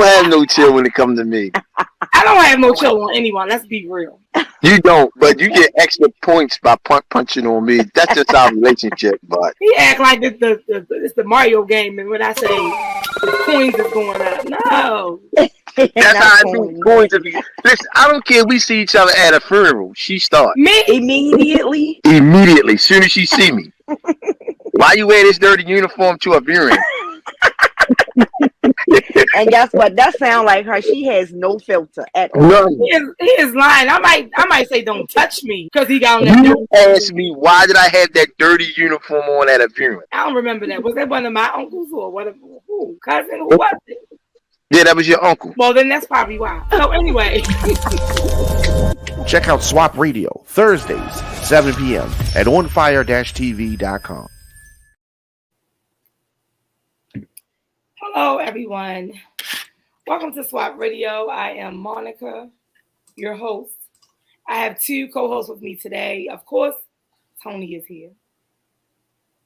don't have no chill when it comes to me. I don't have no chill on anyone. Let's be real. You don't, but you get extra points by punching on me. That's just our relationship, but He act like it's the Mario game, and when I say the coins is going up, no. that's how I do coins. Listen, I don't care. We see each other at a funeral. She starts Me Immediately. as soon as she see me. Why you wear this dirty uniform to a funeral? And guess what? That sounds like her. She has no filter at all. None. He is lying. I might say don't touch me because he got on that. You asked me why did I have that dirty uniform on at a funeral? I don't remember that. Was that one of my uncles or what? Who cousin? Who was it? Yeah, that was your uncle. Well, then that's probably why. So anyway, Check out Swap Radio Thursdays, 7 p.m. at onfire-tv.com. hello everyone. Welcome to Swap Radio. I am Monica, your host. I have two co-hosts with me today. Of course, Tony is here.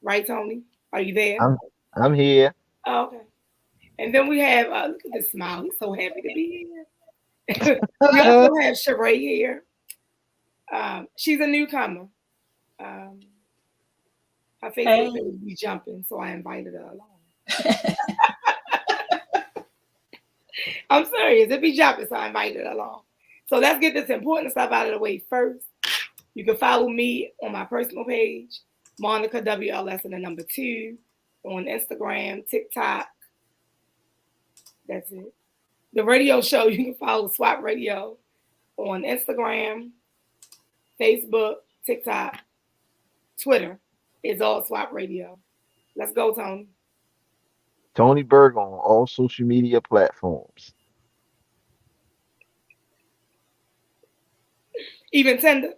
Right, Tony? Are you there? I'm here. Oh, okay. And then we have, look at this smile. He's so happy to be here. We also have Sheree here. She's a newcomer. Her Facebook would be jumping, so I invited her along. I'm serious. It be jumping, so I invited her along. So let's get this important stuff out of the way first. You can follow me on my personal page, Monica WLS and the number 2, on Instagram, TikTok. That's it. The radio show, you can follow Swap Radio on Instagram, Facebook, TikTok, Twitter. It's all Swap Radio. Let's go, Tony. Tony Berg on all social media platforms. Even Tinder.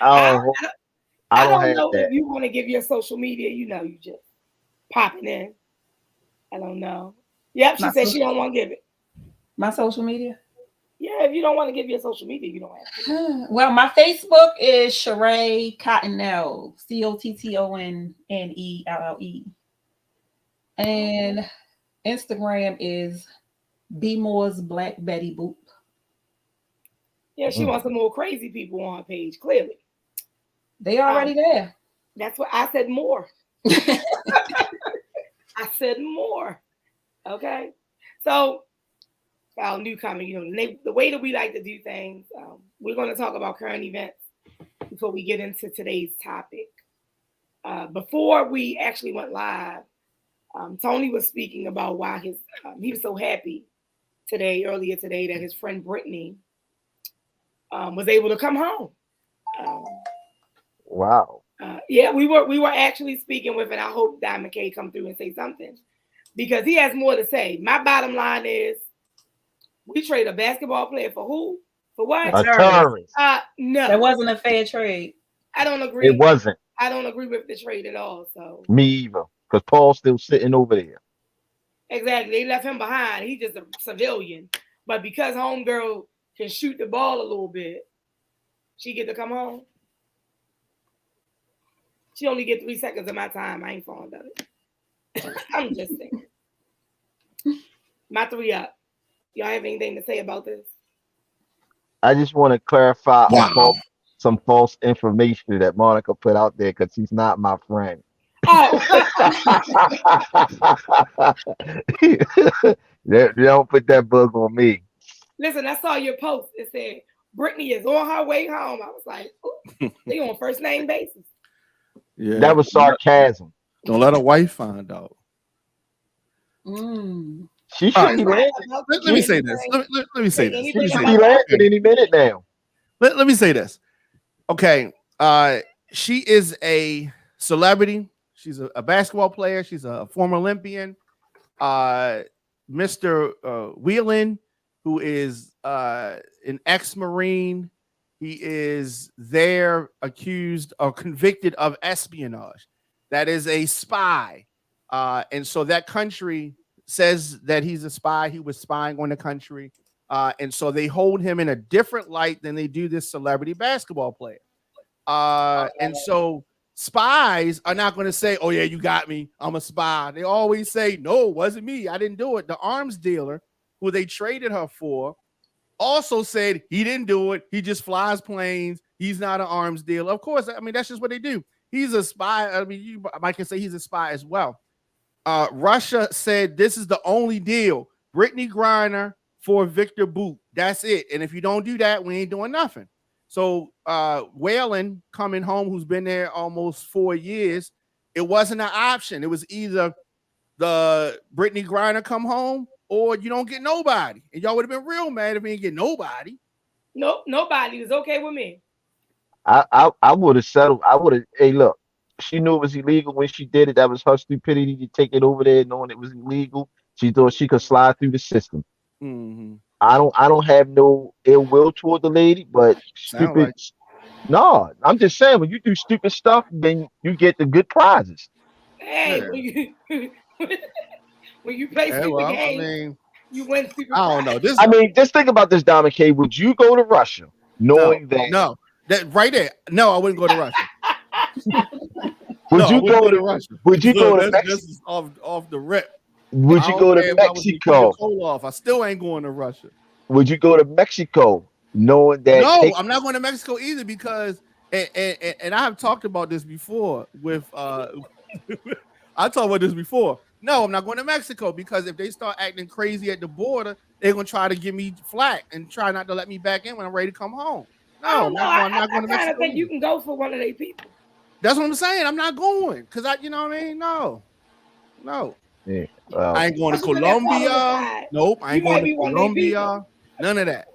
I don't know that. if you want to give your social media. You know, you just popping in. I don't know. Yep, she said she don't want to give it. My social media? Yeah, if you don't want to give your social media, you don't have to. Well, my Facebook is Sheree Cottonelle, COTTONNELLE. And Instagram is B Moore's Black Betty Boop. Yeah, she wants some more crazy people on her page, clearly. They already there. That's what I said more. I said more. Okay. So, our newcomer, the way that we like to do things, we're going to talk about current events before we get into today's topic. Before we actually went live, Tony was speaking about why he was so happy earlier today, that his friend Brittany was able to come home. Wow. Yeah, we were actually speaking with, and I hope Diamond K come through and say something, because he has more to say. My bottom line is, we trade a basketball player for who? For what? A terrorist. No. That wasn't a fair trade. I don't agree. It wasn't. I don't agree with the trade at all. So Me either. Because Paul's still sitting over there. exactly, they left him behind. He's just a civilian. But because homegirl can shoot the ball a little bit, she get to come home. She only get 3 seconds of my time. I ain't fond of it. I'm just saying. My 3 up. Y'all have anything to say about this? I just want to clarify some false information that Monica put out there, because she's not my friend. Oh. They don't put that bug on me. Listen, I saw your post. It said Brittany is on her way home. I was like, ooh, they on first name basis. Yeah, That was sarcasm. Don't let a wife find out. She should be landing. Let me say this. Let me say this. She should be landing any minute now. Let me say this. Okay. She is a celebrity. She's a basketball player. She's a former Olympian. Mr. Whelan, who is an ex-Marine, he is there accused or convicted of espionage. That is a spy. And so that country says that he's a spy. He was spying on the country. And so they hold him in a different light than they do this celebrity basketball player. And so spies are not going to say, "Oh yeah, you got me. I'm a spy." They always say, "No, it wasn't me. I didn't do it." The arms dealer who they traded her for also said he didn't do it. He just flies planes. He's not an arms dealer. Of course, I mean that's just what they do. He's a spy. I mean, you might can say he's a spy as well. Russia said this is the only deal. Brittany Griner for Victor Boot. That's it. And if you don't do that, we ain't doing nothing. So Whalen coming home, who's been there almost 4 years, it wasn't an option. It was either the Brittany Griner come home or you don't get nobody. And y'all would have been real mad if we didn't get nobody. Nope, nobody. It was okay with me. I would have settled. I would have. Hey, look, she knew it was illegal when she did it. That was her stupidity to take it over there, knowing it was illegal. She thought she could slide through the system. Mm-hmm. I don't have no ill will toward the lady, but stupid. Like... No, I'm just saying when you do stupid stuff, then you get the good prizes. Hey, Yeah. when you play stupid games, I mean, you win stupid. I don't know. This I mean, just think about this, Diamond K. Would you go to Russia knowing that? No, that right there. No, I wouldn't go to Russia. Would you go to Russia? Would you go to Mexico? This is off the rip. Would you go to Mexico? I still ain't going to Russia. Would you go to Mexico knowing that? No, I'm not going to Mexico either because, and I have talked about this before with, I talked about this before. No, I'm not going to Mexico because if they start acting crazy at the border, they're going to try to give me flack and try not to let me back in when I'm ready to come home. No, I'm not going to Mexico. I think you can go for one of their people. That's what I'm saying. I'm not going because you know what I mean? No. Yeah, I ain't going to Colombia. Nope. I ain't going to Colombia. None of that.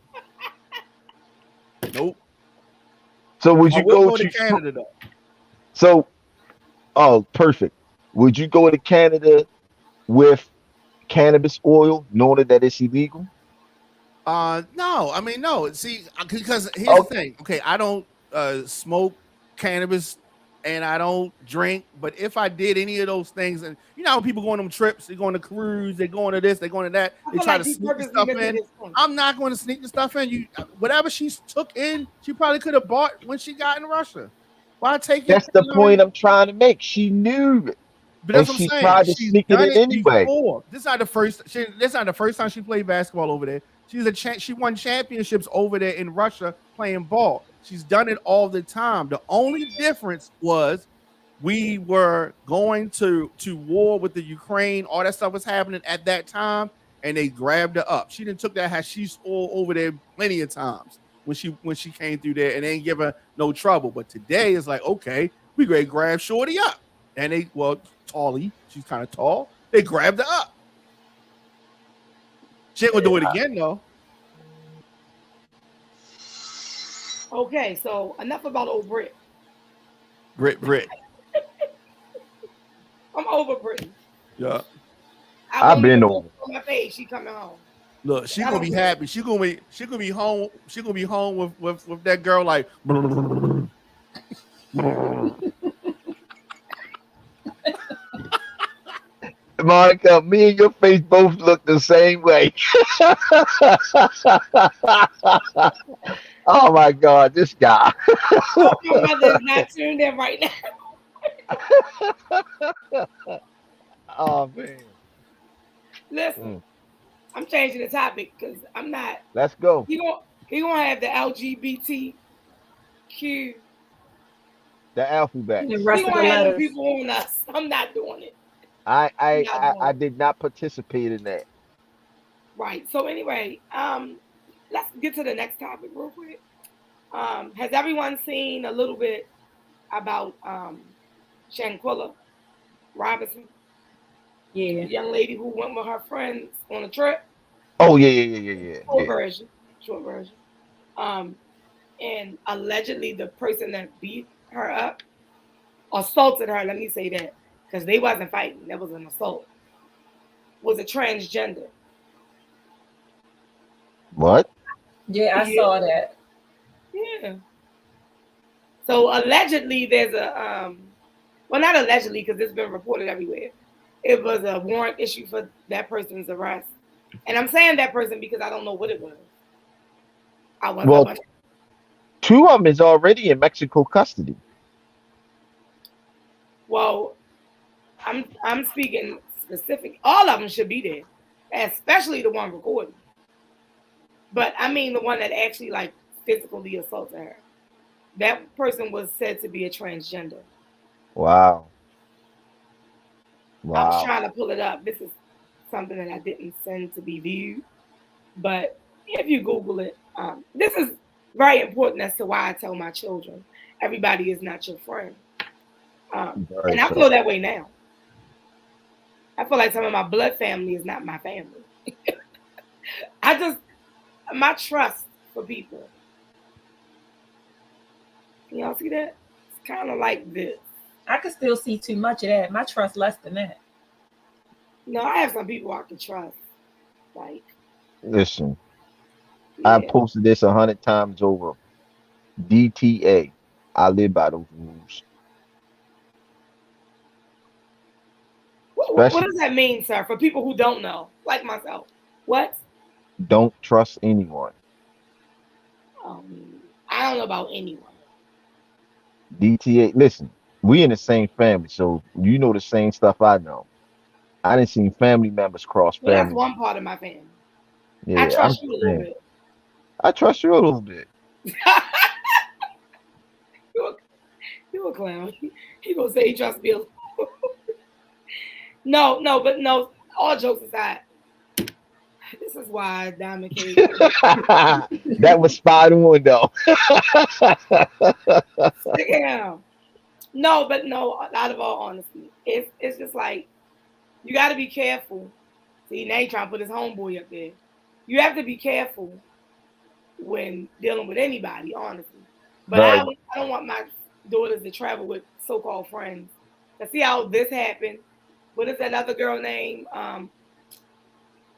Nope. So would you go to Canada though? So, oh, perfect. Would you go to Canada with cannabis oil, knowing that it's illegal? No. I mean, no. See, because here's the thing. Okay, I don't smoke cannabis and I don't drink. But if I did any of those things, and you know how people go on them trips, they go on the cruise, they go into this, they go into that, they try to sneak the stuff in. I'm not going to sneak the stuff in. Whatever she took in, she probably could have bought when she got in Russia. Why take it? That's the point I'm trying to make. She knew it. But that's what I'm saying. Tried to sneak it in anyway. Before. This is not the first time she played basketball over there. She won championships over there in Russia playing ball. She's done it all the time. The only difference was we were going to war with the Ukraine. All that stuff was happening at that time, and they grabbed her up. She didn't took that hashish oil over there plenty of times when she came through there, and they didn't give her no trouble. But today it's like, okay, we going to grab Shorty up, and Tally, she's kind of tall. They grabbed her up. She ain't gonna do it again though. Okay, so enough about old Brit. Brit. I'm over Brit. Yeah. I've been over. On my face, she coming home. Look, she gonna be happy. She gonna be home. She gonna be home with that girl like. Monica, me and your face both look the same way. Oh my God, this guy. Your mother is not tuned in right now. Oh man. Listen, I'm changing the topic because I'm not. Let's go. He gonna have the LGBTQ. The alphabet. The He rest of the gonna have the letters. people on us. I'm not doing it. I did not participate in that. Right. So anyway, let's get to the next topic real quick. Has everyone seen a little bit about Shanquilla Robinson? Yeah. The young lady who went with her friends on a trip. Oh yeah. Short version. And allegedly the person that beat her up assaulted her. Let me say that. Because they wasn't fighting. That was an assault. Was a transgender. What? Yeah, I saw that. Yeah. So allegedly there's a, well, not allegedly because it's been reported everywhere. It was a warrant issue for that person's arrest. And I'm saying that person because I don't know what it was. Two of them is already in Mexico custody. Well, I'm speaking specific. All of them should be there, especially the one recording. But I mean the one that actually like physically assaulted her. That person was said to be a transgender. Wow. I was Wow. trying to pull it up. This is something that I didn't send to be viewed. But if you Google it, this is very important as to why I tell my children, everybody is not your friend. Very And I true. feel that way now. I feel like some of my blood family is not my family. My trust for people. Can y'all see that? It's kind of like this. I could still see too much of that. My trust less than that. No, I have some people I can trust. Like, Listen, yeah. I posted this 100 times over. DTA. I live by those rules. What does that mean, sir? For people who don't know, like myself, what? Don't trust anyone. I don't know about anyone. DTA. Listen, we in the same family, so you know the same stuff I know. I didn't see family members cross Well, that's family. one part of my family. Yeah, I trust you a little bit. I trust you a little bit. You a clown. He gonna say he trusts me a little. No. All jokes aside, this is why Diamond Cage. That was spot on, though. Damn. No, out of all honesty, it's just like you got to be careful. See, now you trying to put his homeboy up there. You have to be careful when dealing with anybody, honestly. But I don't want my daughters to travel with so-called friends. Now, see how this happened? What is that other girl name?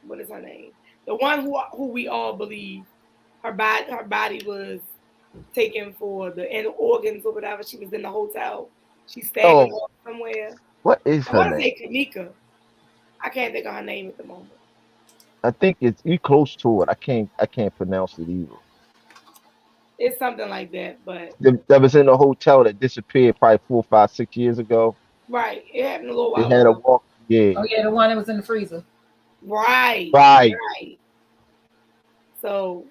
What is her name? The one who we all believe her body was taken for the inner organs or whatever. She was in the hotel. She staggered off somewhere. What is I her want to name? say Kanika. I can't think of her name at the moment. I think it's you close to it. I can't pronounce it either. It's something like that, but That was in a hotel that disappeared probably 4, 5, 6 years ago. right, it happened a little They while had a ago. walk. Yeah. Oh yeah, the one that was in the freezer. Right. So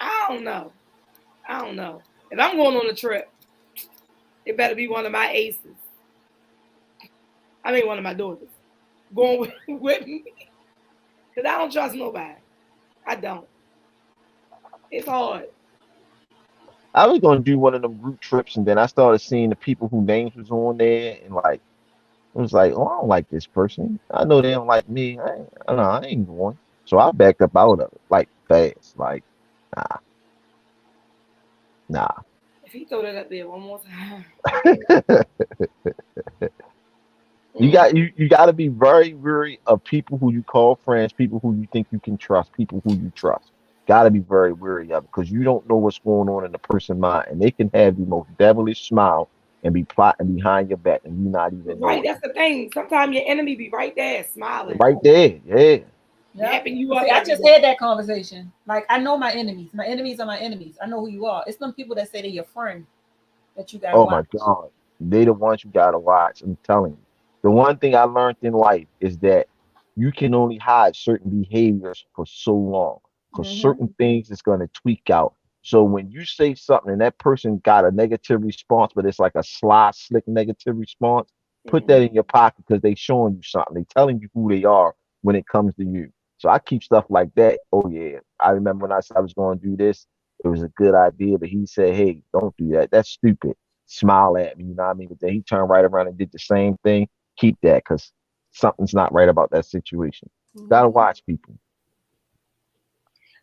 I don't know. If I'm going on a trip, it better be one of my aces. I mean, one of my daughters going with me, because I don't trust nobody. I don't. It's hard. I was gonna do one of them group trips, and then I started seeing the people whose names was on there, and like it was like, oh, I don't like this person. I know they don't like me. I ain't going. So I backed up out of it like fast. Like, nah. If he throw that up there one more time, You got to be very wary of people who you call friends, people who you think you can trust, people who you trust. Got to be very wary of it because you don't know what's going on in the person's mind, and they can have the most devilish smile and be plotting behind your back, and you not even know. Right, that's the thing. Sometimes your enemy be right there, smiling, right there. Yeah. Yapping you up. See, I just had that conversation. Like, I know my enemies. My enemies are my enemies. I know who you are. It's some people that say they're your friend that you got. Oh my God, they the ones you gotta watch. I'm telling you. The one thing I learned in life is that you can only hide certain behaviors for so long. Because certain things is gonna tweak out. So when you say something and that person got a negative response, but it's like a sly, slick negative response, put that in your pocket because they showing you something. They telling you who they are when it comes to you. So I keep stuff like that. Oh yeah. I remember when I said I was going to do this, it was a good idea, but he said, hey, don't do that. That's stupid. Smile at me, you know what I mean? But then he turned right around and did the same thing. Keep that because something's not right about that situation. Gotta watch people.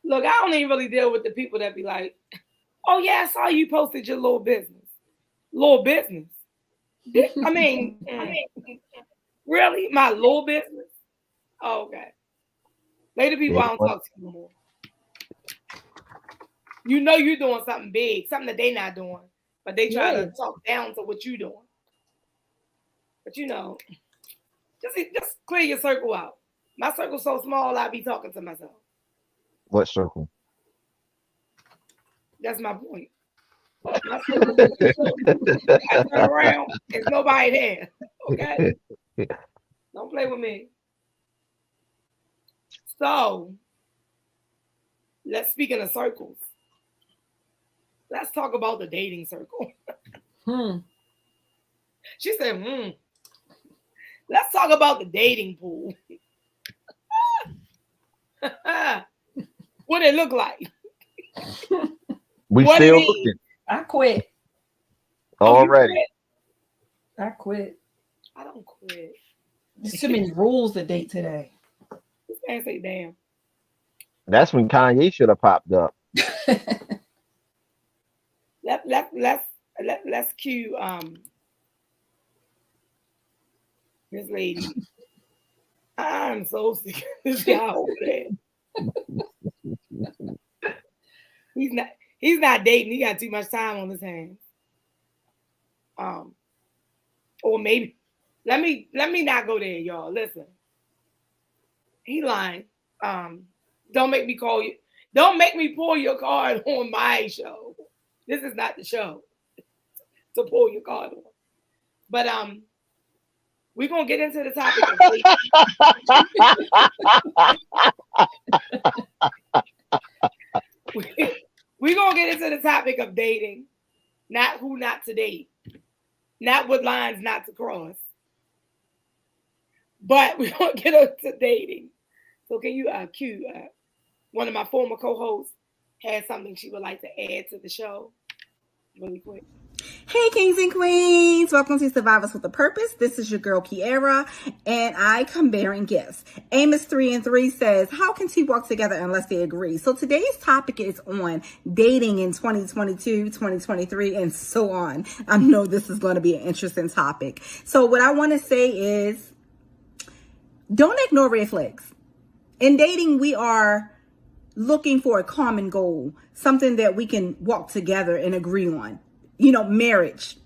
Look, I don't even really deal with the people that be like, oh yeah, I saw you posted your little business. Little business. I mean, really? My little business? Oh, okay. Later people I don't talk to you no more. You know you're doing something big, something that they not doing, but they try to talk down to what you doing. But you know, just clear your circle out. My circle's so small, I be talking to myself. What circle? That's my point. I turn around, there's nobody there. Okay? Don't play with me. So, speaking of circles, let's talk about the dating circle. She said, let's talk about the dating pool. What it look like? We What still it is? looking I quit. already. quit? I quit. I don't quit. There's too many rules to date today. This man say, damn. That's when Kanye should have popped up. Let's cue this lady. I'm so sick of this guy over there. He's not dating. He got too much time on his hands. Or maybe let me not go there, y'all. Listen. He lying. Don't make me call you. Don't make me pull your card on my show. This is not the show to pull your card on. But we're gonna get into the topic of dating. We're gonna get into the topic of dating, not who not to date, not what lines not to cross. But we're gonna get into dating. So can you cue one of my former co-hosts has something she would like to add to the show really quick. Hey, kings and queens. Welcome to Survivors with a Purpose. This is your girl, Kiera, and I come bearing gifts. Amos 3:3 says, how can two walk together unless they agree? So today's topic is on dating in 2022, 2023, and so on. I know this is going to be an interesting topic. So what I want to say is, don't ignore red flags. In dating, we are looking for a common goal, something that we can walk together and agree on. You know, marriage.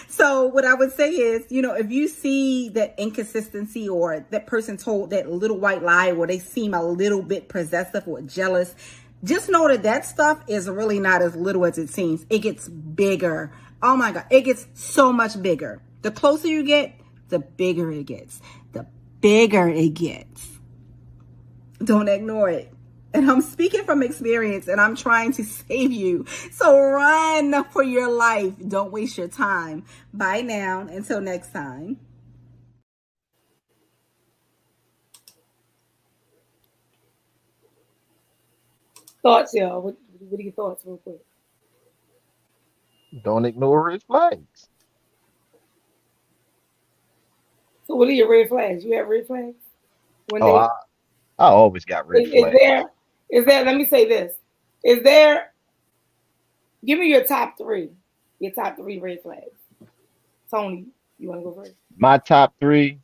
So what I would say is, you know, if you see that inconsistency or that person told that little white lie or they seem a little bit possessive or jealous, just know that that stuff is really not as little as it seems. It gets bigger. Oh my God. It gets so much bigger. The closer you get, the bigger it gets. The bigger it gets. Don't ignore it. And I'm speaking from experience and I'm trying to save you. So run for your life. Don't waste your time. Bye now. Until next time. Thoughts, y'all? What are your thoughts real quick? Don't ignore red flags. So what are your red flags? You have red flags? When I always got red flags. Is there, let me say this. Give me your top three red flags. Tony, you want to go first? My top three,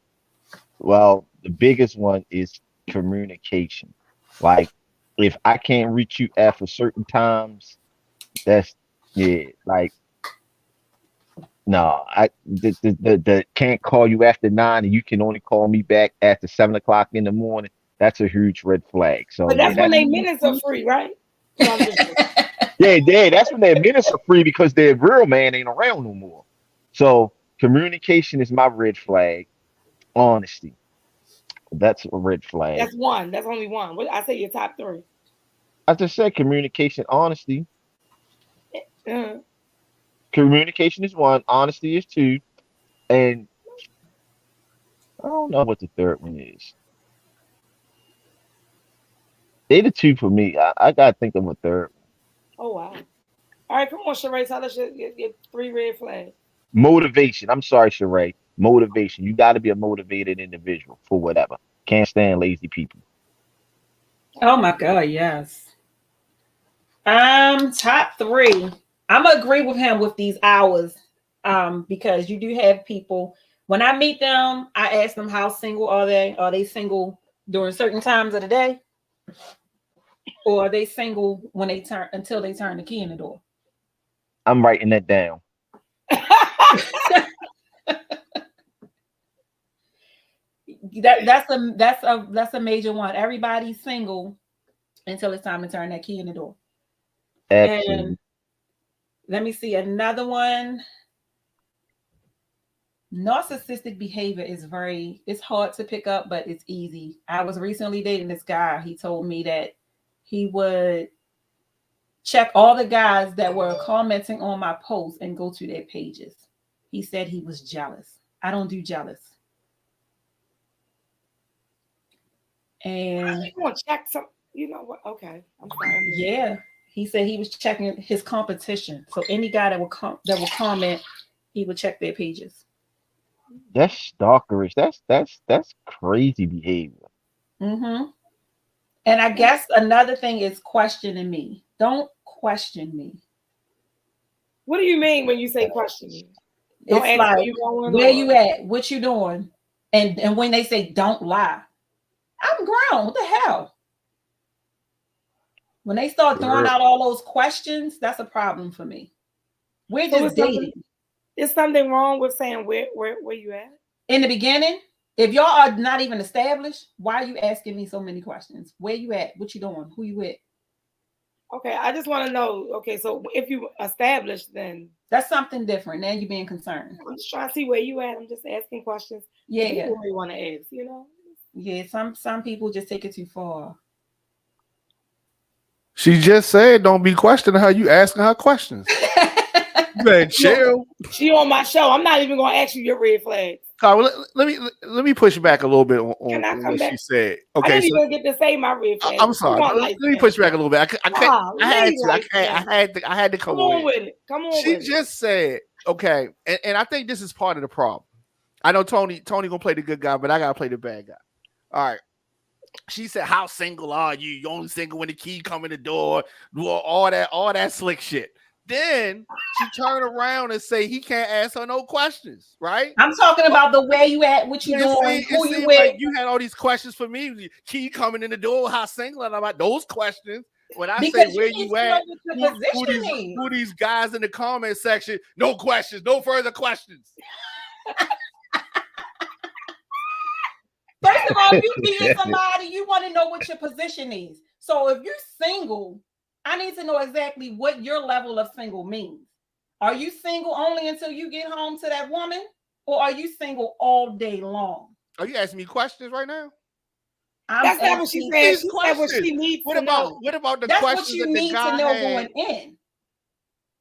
well, the biggest one is communication. Like, if I can't reach you after certain times, that's, like, no, the can't call you after 9 and you can only call me back after 7 o'clock in the morning. That's a huge red flag. So but that's when they minutes are free, right? Yeah, that's when their minutes are free because their real man ain't around no more. So communication is my red flag. Honesty. That's a red flag. That's one. That's only one. What I say your top three. I just said communication, honesty. Communication is one, honesty is two, and I don't know what the third one is. They the two for me. I gotta think of a third. Oh wow! All right, come on, Sheree. Tell us your three red flags. Motivation. I'm sorry, Sheree. Motivation. You got to be a motivated individual for whatever. Can't stand lazy people. Oh my God, yes. Top three. I'm gonna agree with him with these hours. Because you do have people. When I meet them, I ask them how single are they? Are they single during certain times of the day? Or are they single when they turn until they turn the key in the door? I'm writing that down. That's a major one. Everybody's single until it's time to turn that key in the door. Absolutely. And let me see another one. Narcissistic behavior is it's hard to pick up, but it's easy. I was recently dating this guy. He told me that he would check all the guys that were commenting on my posts and go to their pages. He said he was jealous. I don't do jealous. And you want to check some, you know what? Okay, I'm sorry. Yeah, he said he was checking his competition. So any guy that would comment, he would check their pages. That's stalkerish. That's crazy behavior. Mm-hmm. And I guess another thing is questioning me. Don't question me. What do you mean when you say question me? It's like, where you at? What you doing? And when they say don't lie, I'm grown. What the hell? When they start throwing out all those questions, that's a problem for me. We're just dating. Is something wrong with saying where you at? In the beginning, if y'all are not even established, why are you asking me so many questions? Where you at? What you doing? Who you with? Okay, I just want to know. Okay, so if you established, then that's something different. Now you're being concerned. I'm just trying to see where you at. I'm just asking questions. Yeah, people really want to ask, you know. Yeah, some people just take it too far. She just said, "Don't be questioning her. You asking her questions." Man, chill. She on my show. I'm not even gonna ask you your red flags. Let me push back a little bit on what she said. Okay, I didn't even get to say my red flags. I'm sorry. Let me push back a little bit. I had to come on with it. Come on. She just said, okay, and I think this is part of the problem. I know Tony gonna play the good guy, but I gotta play the bad guy. All right. She said, "How single are you? You only single when the key come in the door." All that slick shit. Then she turned around and say he can't ask her no questions, right? I'm talking about the where you at, what you doing, who you with. Like you had all these questions for me. Key coming in the door, how single, and I'm like those questions. When I say where you at, who these guys in the comment section, no questions, no further questions. First of all, if you meet somebody, you want to know what your position is. So if you're single, I need to know exactly what your level of single means. Are you single only until you get home to that woman? Or are you single all day long? Are you asking me questions right now? That's not what she said. She said what she needs to know. What about the That's questions what you that need the guy to know had? going in.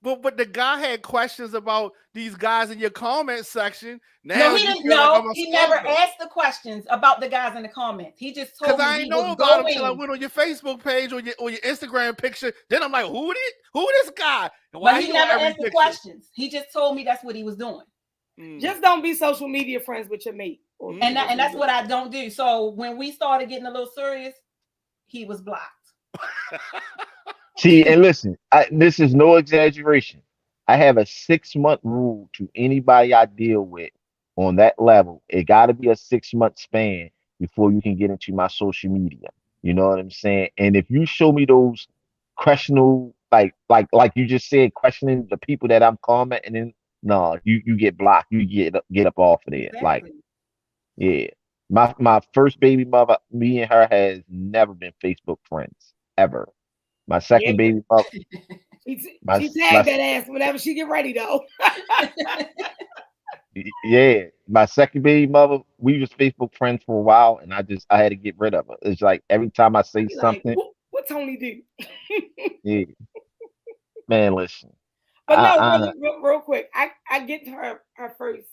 But the guy had questions about these guys in your comment section. Now No, he didn't know. He never asked the questions about the guys in the comments. He just told me I ain't know about him until I went on your Facebook page or your Instagram picture. Then I'm like, who this guy? And why he never asked the questions. He just told me that's what he was doing. Just don't be social media friends with your mate. And that's what I don't do. So when we started getting a little serious, he was blocked. See, and listen, this is no exaggeration. I have a 6-month rule to anybody I deal with on that level. It got to be a 6-month span before you can get into my social media. You know what I'm saying? And if you show me those questionable, like you just said, questioning the people that I'm commenting in, no, you get blocked. You get up off of there. Exactly. Like, yeah. My first baby mother, me and her has never been Facebook friends ever. My second baby mother. She tagged that ass whenever she get ready though. Yeah, my second baby mother, we was Facebook friends for a while, and I had to get rid of her. It's like every time I say something, like, what Tony do? Yeah, man, listen. But no, real quick, I get to her first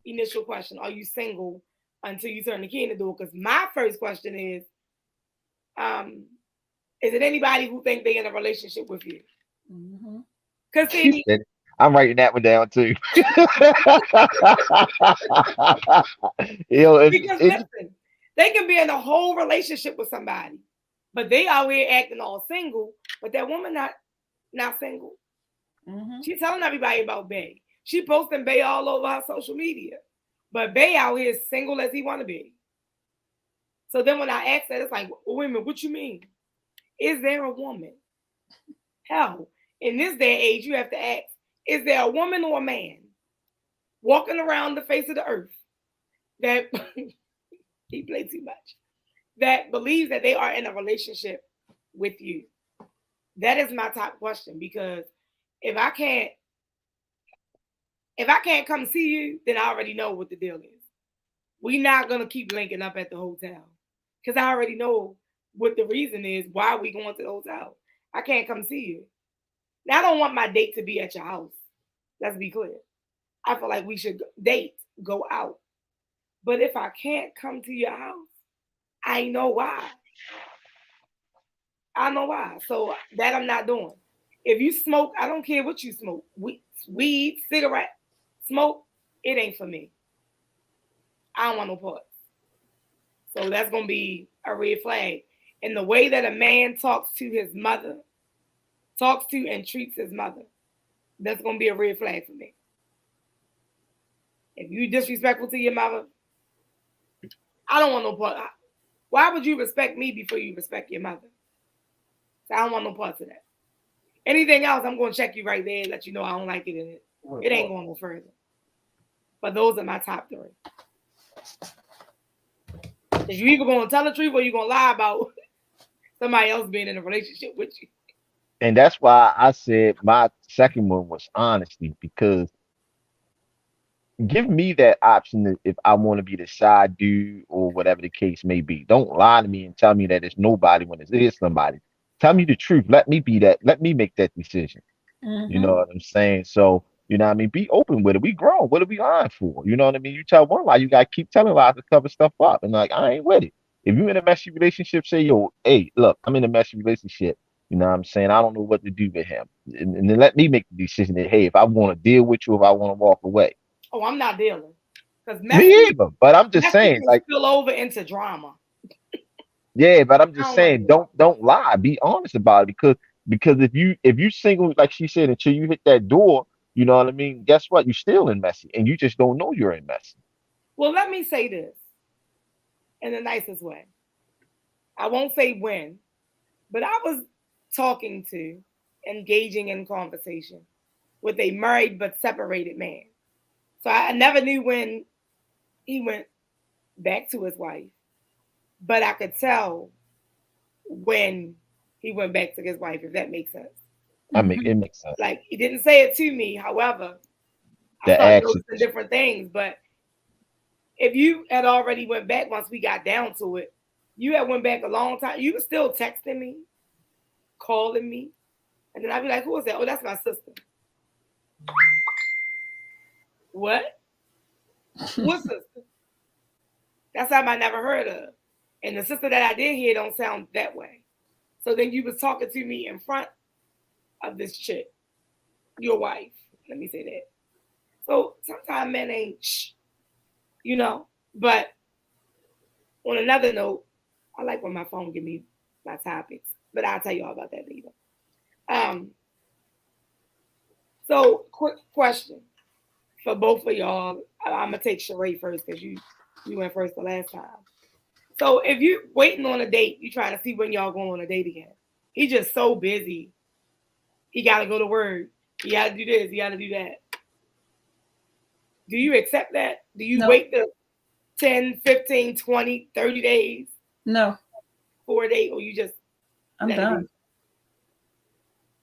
initial question: are you single until you turn the key in the door? Because my first question is it anybody who think they're in a relationship with you? Because I'm writing that one down too. Because listen, they can be in a whole relationship with somebody, but they out here acting all single, but that woman not single. She's telling everybody about Bay. She posting Bay all over her social media, but Bay out here is single as he want to be. So then when I ask that, it's like, wait a minute, what you mean? Is there a woman? Hell, in this day and age, you have to ask, is there a woman or a man walking around the face of the earth that he played too much, that believes that they are in a relationship with you? That is my top question, because if I can't come see you, then I already know what the deal is. We're not gonna keep linking up at the hotel, because I already know what the reason is why we going to the hotel. I can't come see you. Now, I don't want my date to be at your house. Let's be clear. I feel like we should go out. But if I can't come to your house, I know why. I know why. So that I'm not doing. If you smoke, I don't care what you smoke. Weed, cigarette, smoke, it ain't for me. I don't want no parts. So that's going to be a red flag. And the way that a man talks to his mother, talks to and treats his mother, that's going to be a red flag for me. If you disrespectful to your mother, I don't want no part. Why would you respect me before you respect your mother? So I don't want no parts of that. Anything else, I'm going to check you right there and let you know I don't like it, and it ain't going no further. But those are my top 3. Is you either going to tell the truth or you going to lie about somebody else being in a relationship with you? And that's why I said my second one was honesty, because give me that option if I want to be the side dude or whatever the case may be. Don't lie to me and tell me that it's nobody when it is somebody. Tell me the truth. Let me be that. Let me make that decision. You know what I'm saying? So, you know what I mean? Be open with it. We grown. What are we lying for? You know what I mean? You tell one lie, you got to keep telling lies to cover stuff up. And like, I ain't with it. If you're in a messy relationship, say, yo, hey, look, I'm in a messy relationship. You know what I'm saying? I don't know what to do with him. And then let me make the decision that, hey, if I want to deal with you, if I want to walk away. Oh, I'm not dealing. Me either. But I'm just saying, like, spill over into drama. Yeah, but I'm just saying, don't lie. Be honest about it, because if you single, like she said, until you hit that door, you know what I mean? Guess what? You're still in messy, and you just don't know you're in messy. Well, let me say this in the nicest way. I won't say when, but I was engaging in conversation with a married but separated man. So I never knew when he went back to his wife, but I could tell when he went back to his wife, if that makes sense. It makes sense. Like, he didn't say it to me. However, The I action. started noticing different things. But if you had already went back once we got down to it, you had went back a long time. You were still texting me, calling me, and then I'd be like, "Who is that?" "Oh, that's my sister." "What? What sister?" "That's something I never heard of. And the sister that I did hear don't sound that way." So then you was talking to me in front of this chick, your wife. Let me say that. So sometimes men ain't you know. But on another note, I like when my phone give me my topics, but I'll tell you all about that later. So quick question for both of y'all. I'm gonna take Sheree first because you went first the last time. So if you waiting on a date, you trying to see when y'all going on a date again. He just so busy. He got to go to work. He got to do this. He got to do that. Do you accept that? Do you wait the 10, 15, 20, 30 days? No. For a date, or you just... I'm done.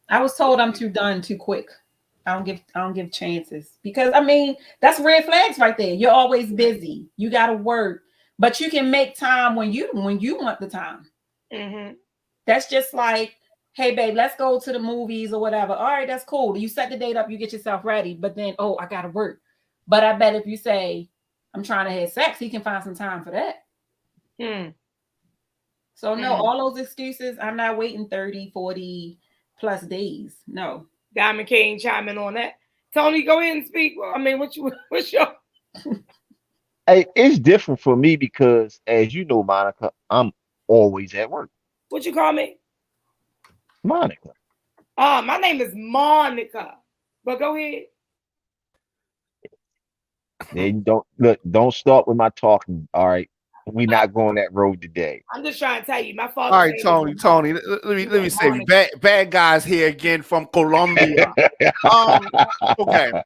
I was told I'm too done too quick. I don't give chances, because I mean, that's red flags right there. You're always busy. You got to work, but you can make time when you want the time. Mm-hmm. That's just like, hey babe, let's go to the movies or whatever. All right, that's cool. You set the date up, you get yourself ready, but then, oh, I got to work. But I bet if you say, I'm trying to have sex, he can find some time for that. So no, all those excuses, I'm not waiting 30, 40 plus days. No. Diamond King chime in on that. Tony, go ahead and speak. Well, I mean, what's your... Hey, it's different for me because, as you know, Monica, I'm always at work. What you call me? Monica. My name is Monica. But go ahead. And don't start with my talking. All right. We're not going that road today. I'm just trying to tell you, my father. All right, Tony. Let me say, bad guys here again from Colombia. Okay,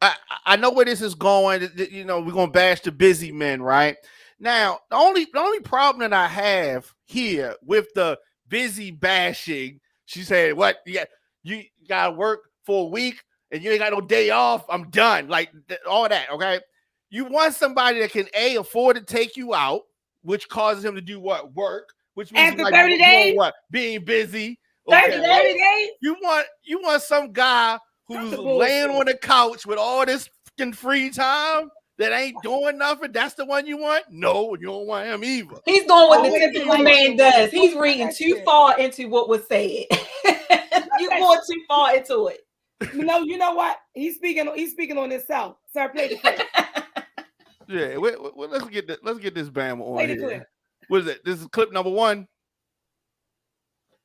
I know where this is going. You know, we're gonna bash the busy men, right? Now, the only problem that I have here with the busy bashing, She said, "What? You gotta work for a week and you ain't got no day off. I'm done." Like all that. Okay. You want somebody that can afford to take you out, which causes him to do what? Work, which means after 30 days, what? Being busy. 30 days. You want some guy who's laying on the couch with all this fucking free time that ain't doing nothing. That's the one you want? No, you don't want him either. He's doing what the typical man does. He's reading too far into what was said. You're going too far into it. You know what? He's speaking on himself. Sir, play the clip. Yeah, well, let's get this Bama on Play the here. clip. What is it? This is clip number 1.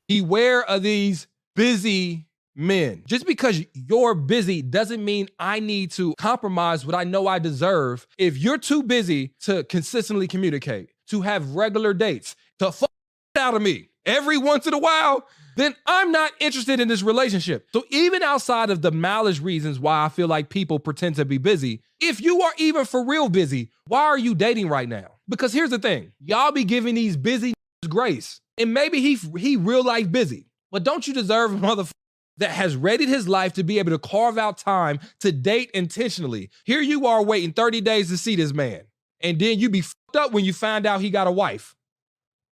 Beware of these busy men. Just because you're busy doesn't mean I need to compromise what I know I deserve. If you're too busy to consistently communicate, to have regular dates, to fuck out of me every once in a while, then I'm not interested in this relationship. So even outside of the malice reasons why I feel like people pretend to be busy, if you are even for real busy, why are you dating right now? Because here's the thing, y'all be giving these busy grace. And maybe he real life busy, but don't you deserve a motherfucker that has readied his life to be able to carve out time to date intentionally? Here you are waiting 30 days to see this man, and then you be fucked up when you find out he got a wife.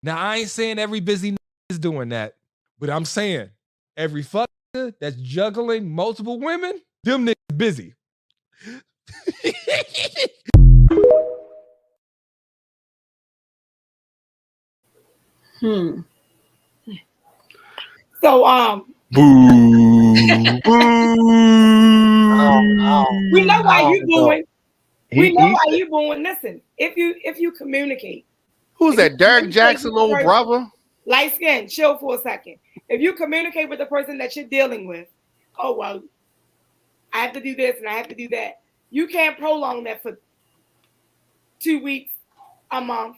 Now, I ain't saying every busy is doing that, but I'm saying every fucker that's juggling multiple women, them niggas busy. So we know why you booing. We know why you booing. Listen, if you communicate. Who's that? Derek Jackson, little brother? Light skin, chill for a second. If you communicate with the person that you're dealing with, oh well, I have to do this and I have to do that. You can't prolong that for 2 weeks, a month.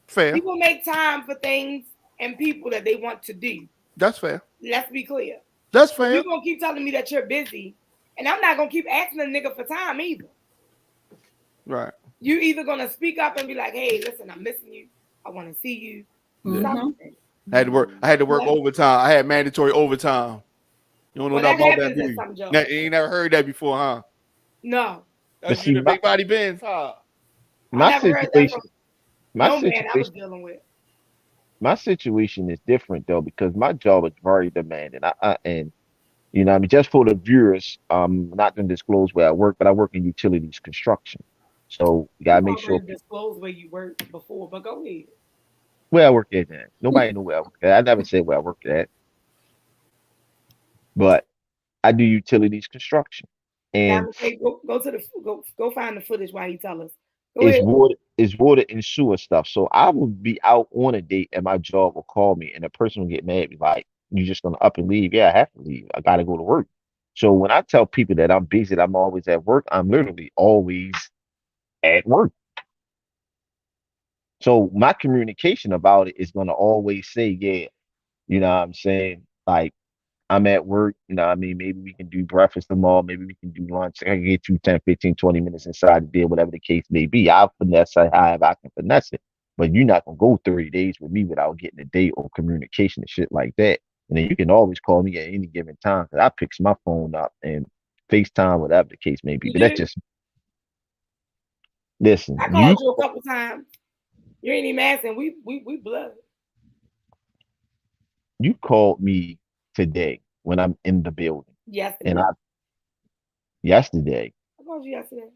Fair. People make time for things and people that they want to do. That's fair. Let's be clear. That's fair. You're gonna keep telling me that you're busy, and I'm not gonna keep asking a nigga for time either. Right. You either gonna speak up and be like, "Hey, listen, I'm missing you. I want to see you." Something. I had to work overtime. I had mandatory overtime. You don't know nothing about that, do you? You ain't never heard that before, huh? No. That's you, the big body Benz, huh? My situation. Man I was dealing with. My situation is different though because my job is very demanding. And you know, I mean, just for the viewers, I'm not going to disclose where I work, but I work in utilities construction. So you gotta make sure. Disclose where you worked before, but go ahead. Where I work at. Nobody know where I work at. I never said where I worked at, but I do utilities construction. And go find the footage while you tell us. It's water and sewer stuff. So I would be out on a date and my job will call me and the person will get mad at me like, "You just gonna up and leave?" Yeah, I have to leave. I gotta go to work. So when I tell people that I'm busy, that I'm always at work, I'm literally always at work. So my communication about it is gonna always say, yeah, you know what I'm saying? Like, I'm at work, you know what I mean? Maybe we can do breakfast tomorrow, maybe we can do lunch. I can get you 10, 15, 20 minutes inside the day, whatever the case may be. I'll finesse it however I can finesse it. But you're not gonna go 30 days with me without getting a date or communication and shit like that. And then you can always call me at any given time because I picks my phone up and FaceTime, whatever the case may be. But that's just listen. I called you a couple times. You ain't even asking. We blood. You called me today when I'm in the building. Yesterday. And yesterday. I called you yesterday.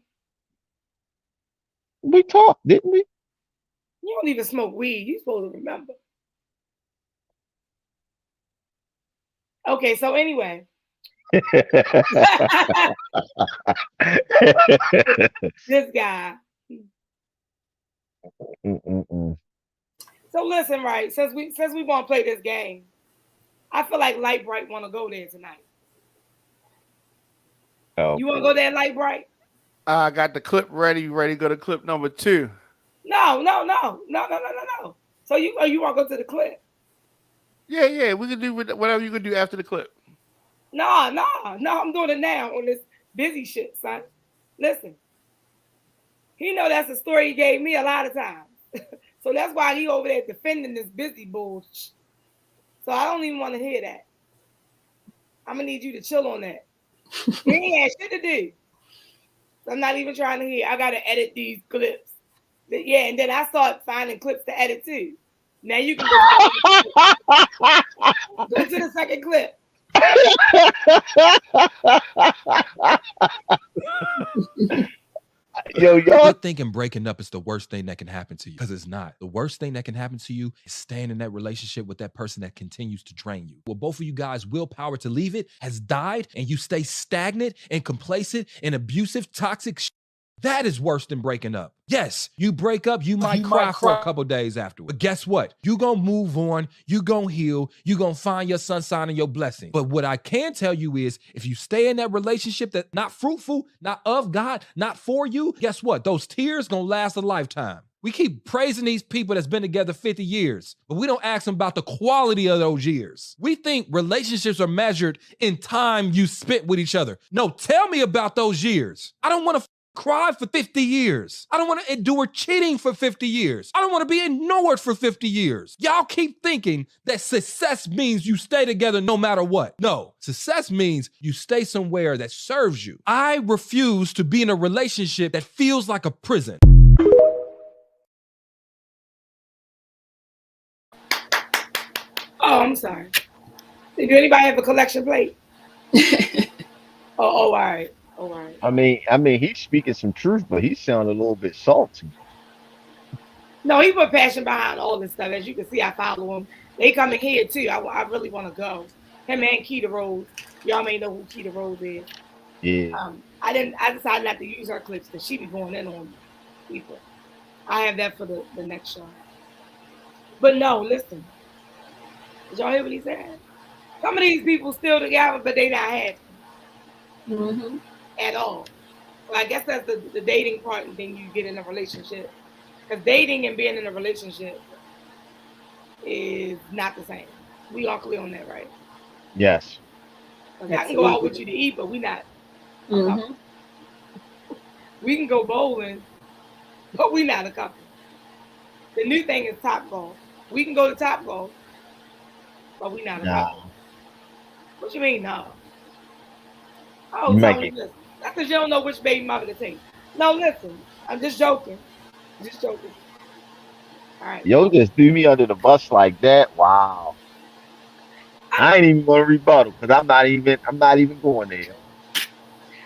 We talked, didn't we? You don't even smoke weed. You supposed to remember. Okay, so anyway. This guy. So listen, right? Since we want to play this game, I feel like Light Bright want to go there tonight. Oh, you want to go there, Light Bright? I got the clip ready. Ready to go to clip number 2. No. So you want to go to the clip? Yeah. We can do whatever you can do after the clip. No. I'm doing it now on this busy shit, son. Listen. He know that's a story he gave me a lot of times. So that's why he over there defending this busy bullshit. So I don't even want to hear that. I'm gonna need you to chill on that. You ain't had shit to do. I'm not even trying to hear. I gotta edit these clips. Yeah, and then I start finding clips to edit too. Now you can go to the second clip. Yo, You're y'all. thinking breaking up is the worst thing that can happen to you, because it's not. The worst thing that can happen to you is staying in that relationship with that person that continues to drain you. Well, both of you guys' willpower to leave it has died, and you stay stagnant and complacent and abusive, toxic shit. That is worse than breaking up. Yes, you break up, you might cry for a couple days after. But guess what? You gonna move on, you gonna heal, you gonna find your sunshine and your blessing. But what I can tell you is, if you stay in that relationship that's not fruitful, not of God, not for you, guess what? Those tears gonna last a lifetime. We keep praising these people that's been together 50 years, but we don't ask them about the quality of those years. We think relationships are measured in time you spent with each other. No, tell me about those years. I don't want to cry for 50 years. I don't want to endure cheating for 50 years. I don't want to be ignored for 50 years. Y'all keep thinking that success means you stay together no matter what. No, success means you stay somewhere that serves you. I refuse to be in a relationship that feels like a prison. Oh, I'm sorry. Do anybody have a collection plate? All right. All right. I mean, he's speaking some truth, but he sounded a little bit salty. No, he put passion behind all this stuff. As you can see, I follow him. They coming here too. I really want to go. Him and Keita Rose. Y'all may know who Keita Rose is. Yeah. I decided not to use her clips because she be going in on people. I have that for the next show. But no, listen. Did y'all hear what he said? Some of these people still together, but they not happy. Mm-hmm. At all. Well, I guess that's the dating part, and then you get in a relationship. Because dating and being in a relationship is not the same. We all clear on that, right? Yes. I can go out with you to eat, but we not. Mm-hmm. We can go bowling, but we not a couple. The new thing is Top Golf. We can go to Top Golf, but we not a couple. What you mean, no? Oh, Tony, listen. That's because you don't know which baby mother to take. No, listen. I'm just joking. Just joking. All right. Yo, just threw me under the bus like that. Wow. I ain't even gonna rebuttal because I'm not even going there.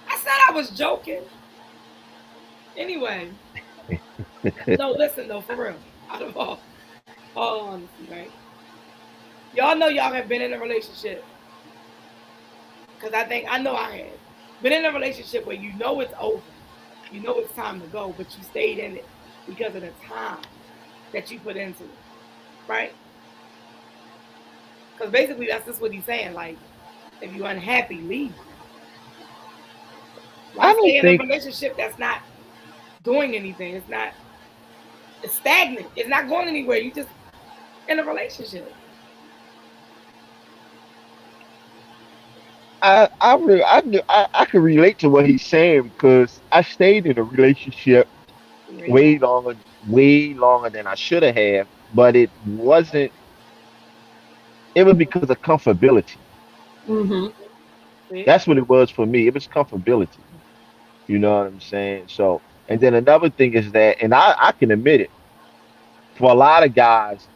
I said I was joking. Anyway. No, listen though, for real. Out of all honesty, right? Y'all know y'all have been in a relationship. Because I know I have. Been in a relationship where you know it's over. You know it's time to go, but you stayed in it because of the time that you put into it. Right? Because basically that's just what he's saying. Like, if you're unhappy, leave. Why stay in a relationship that's not doing anything? It's stagnant. It's not going anywhere. You just in a relationship. I can relate to what he's saying because I stayed in a relationship way longer than I should have, but it was because of comfortability. Mm-hmm. That's what it was for me. It was comfortability. You know what I'm saying? So, and then another thing is that, and I can admit it, for a lot of guys,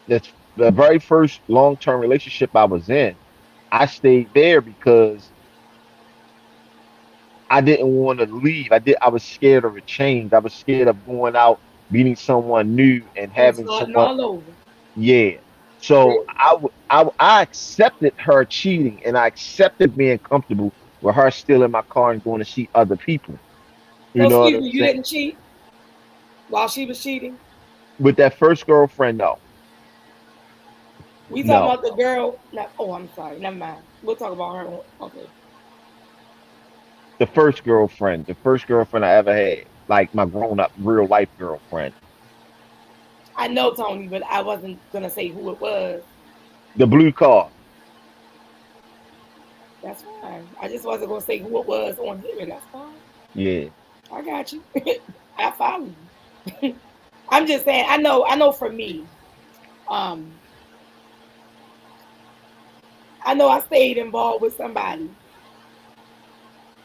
that's the very first long-term relationship I was in, I stayed there because I didn't want to leave. I was scared of a change. I was scared of going out, meeting someone new, and having someone all over. Yeah. So I accepted her cheating, and I accepted being comfortable with her still in my car and going to see other people. You know what I'm saying? You didn't cheat while she was cheating? With that first girlfriend, no. We talking about the girl. I'm sorry. Never mind. We'll talk about her. Okay. The first girlfriend I ever had, like my grown-up, real-life girlfriend. I know, Tony, but I wasn't gonna say who it was. The blue car. That's fine. I just wasn't gonna say who it was on here. That's fine. Yeah. I got you. I follow you. I'm just saying. I know. For me, I know I stayed involved with somebody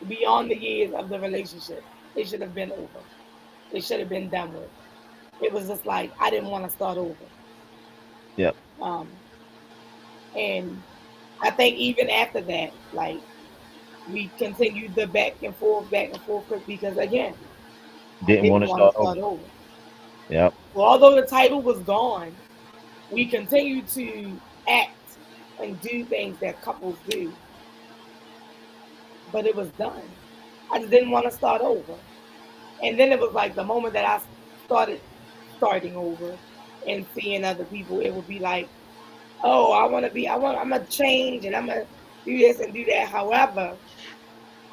beyond the years of the relationship. They should have been over. They should have been done with. It was just like I didn't want to start over. Yep. And I think even after that, like we continued the back and forth because again, Didn't want to start over. Yep. So although the title was gone, we continued to act and do things that couples do. But it was done. I just didn't want to start over. And then it was like the moment that I started starting over and seeing other people, it would be like, oh, I'm gonna change and I'm gonna do this and do that. However,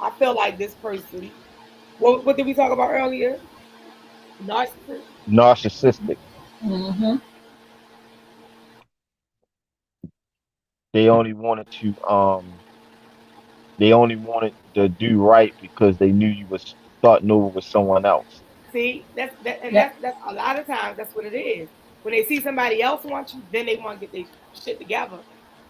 I feel like this person, what did we talk about earlier? Narcissistic. Mm-hmm. They only wanted to do right because they knew you was starting over with someone else. See, that's a lot of times that's what it is. When they see somebody else want you, then they want to get their shit together.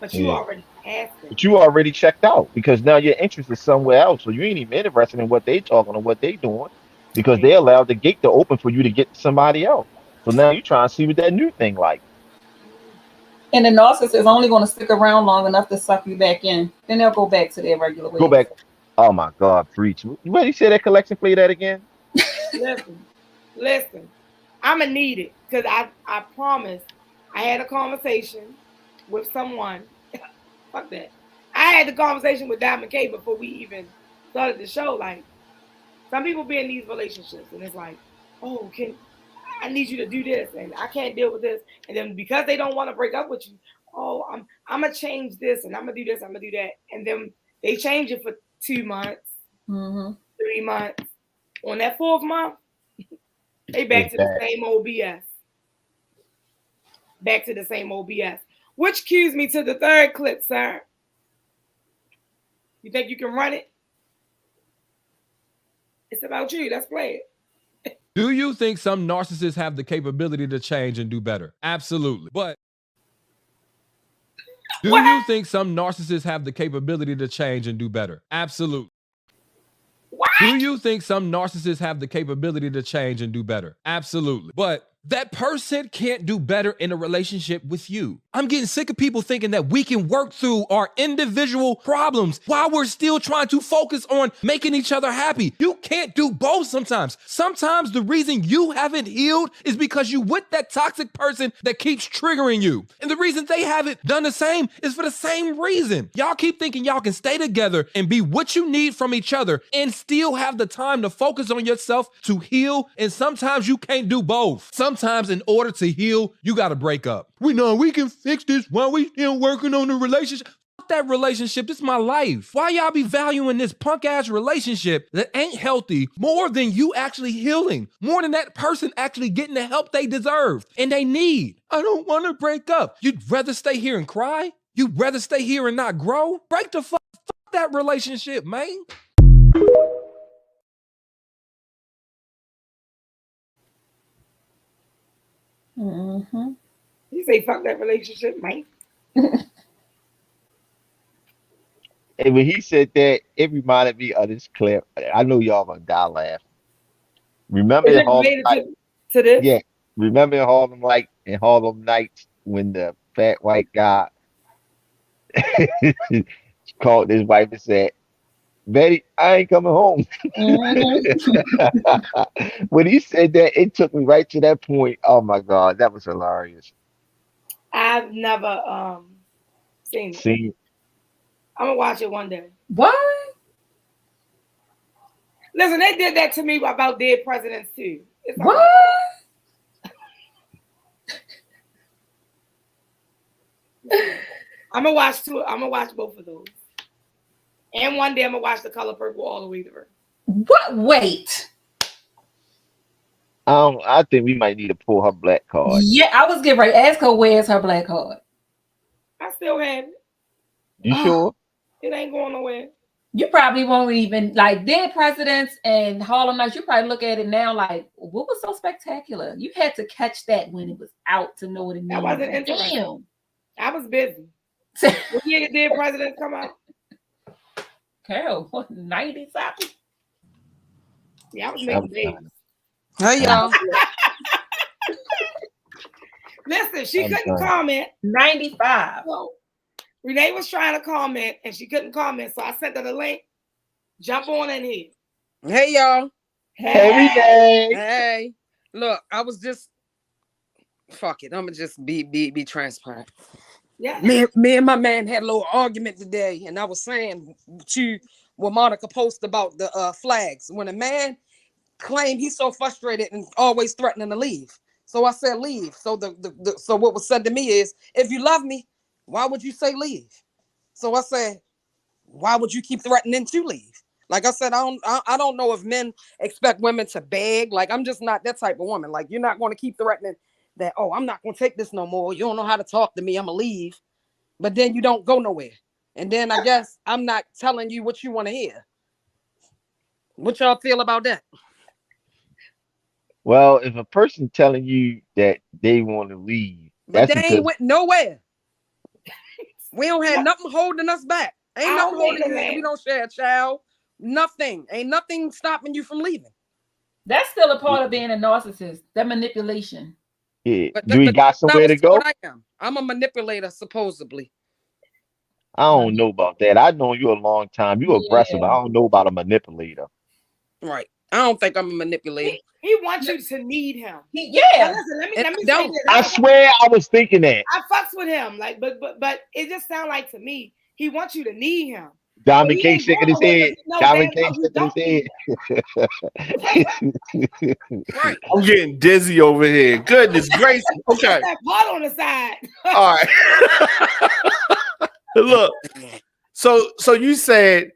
But you already passed it. But you already checked out because now your interest is somewhere else. So you ain't even interested in what they talking or what they doing because they allowed the gate to open for you to get to somebody else. So now you're trying to see what that new thing like. And the narcissist is only going to stick around long enough to suck you back in. Then they'll go back to their regular ways. Go back. Oh my God, preach. You ready to say that collection? Play that again. Listen. I'm gonna need it because I promised. I had a conversation with someone. Fuck that. I had the conversation with Diamond K before we even started the show. Like, some people be in these relationships and it's like, oh, I need you to do this and I can't deal with this. And then because they don't want to break up with you, oh, I'm gonna change this and I'm gonna do this, I'm gonna do that. And then they change it for 2 months, 3 months. On that 4th month, they back to the same old BS. Back to the same old BS. Which cues me to the 3rd clip, sir. You think you can run it? It's about you. Let's play it. Do you think some narcissists have the capability to change and do better? Absolutely. But do you think some narcissists have the capability to change and do better? Absolutely. What? Do you think some narcissists have the capability to change and do better? Absolutely. But that person can't do better in a relationship with you. I'm getting sick of people thinking that we can work through our individual problems while we're still trying to focus on making each other happy. You can't do both sometimes. Sometimes the reason you haven't healed is because you with that toxic person that keeps triggering you. And the reason they haven't done the same is for the same reason. Y'all keep thinking y'all can stay together and be what you need from each other and still have the time to focus on yourself to heal. And sometimes you can't do both. Sometimes in order to heal, you got to break up. We know we can fix this while we still working on the relationship. Fuck that relationship. This is my life. Why y'all be valuing this punk ass relationship that ain't healthy more than you actually healing, more than that person actually getting the help they deserve and they need? I don't want to break up. You'd rather stay here and cry? You'd rather stay here and not grow? Break the fuck that relationship, man. Mm-hmm. You say fuck that relationship, man. And when he said that, it reminded me of this clip. I know y'all gonna die laughing. Remember in Harlem Nights? To this? Yeah. Remember in Harlem Nights when the fat white guy called his wife and said, Betty, I ain't coming home. When he said that, it took me right to that point. Oh my God, that was hilarious. I've never seen it. I'm gonna watch it one day. What? Listen, they did that to me about dead presidents too. What? I'm gonna watch both of those. And one day I'm gonna watch The Color Purple all the way through. What? Wait. I think we might need to pull her black card. Yeah, I was getting ready to ask her where's her black card. I still have it. You sure? It ain't going nowhere. You probably won't even like Dead Presidents and Harlem Nights. You probably look at it now like, what was so spectacular? You had to catch that when it was out to know what it means. I wasn't interested. Damn. I was busy. What year did Presidents come out? Carol, what, 90 something? Yeah, I was making babies. Hey y'all. Listen, she couldn't comment. 95. So Renee was trying to comment and she couldn't comment, so I sent her the link. Jump on in here. Hey y'all. Hey, Renee. Hey. Look, I was just fuck it. I'm gonna just be transparent. Yeah. Me and my man had a little argument today, and I was saying to what Monica posted about the flags. When a man claimed he's so frustrated and always threatening to leave. So I said leave. So so what was said to me is, if you love me, why would you say leave? So I said, why would you keep threatening to leave? Like I said, I don't know if men expect women to beg. Like, I'm just not that type of woman. Like, you're not going to keep threatening that, oh, I'm not going to take this no more. You don't know how to talk to me. I'm going to leave. But then you don't go nowhere. And then I guess I'm not telling you what you want to hear. What y'all feel about that? Well, if a person telling you that they want to leave, But that's they because ain't went nowhere. We don't have nothing holding us back. Ain't nothing holding you. We don't share a child. Nothing. Ain't nothing stopping you from leaving. That's still a part of being a narcissist. That manipulation. yeah. Do we got somewhere to go? What I am. I'm a manipulator, supposedly. I don't know about that. I've known you a long time. You aggressive. I don't know about a manipulator. Right. I don't think I'm a manipulator. He wants you to need him. Yeah. Now listen, let me say this. I swear I was thinking that. I fucks with him. Like, but it just sounds like to me, he wants you to need him. Diamond K shaking his head. Diamond K shaking his head. Right. I'm getting dizzy over here. Goodness gracious. Okay. That part on the side. All right. Look. So you said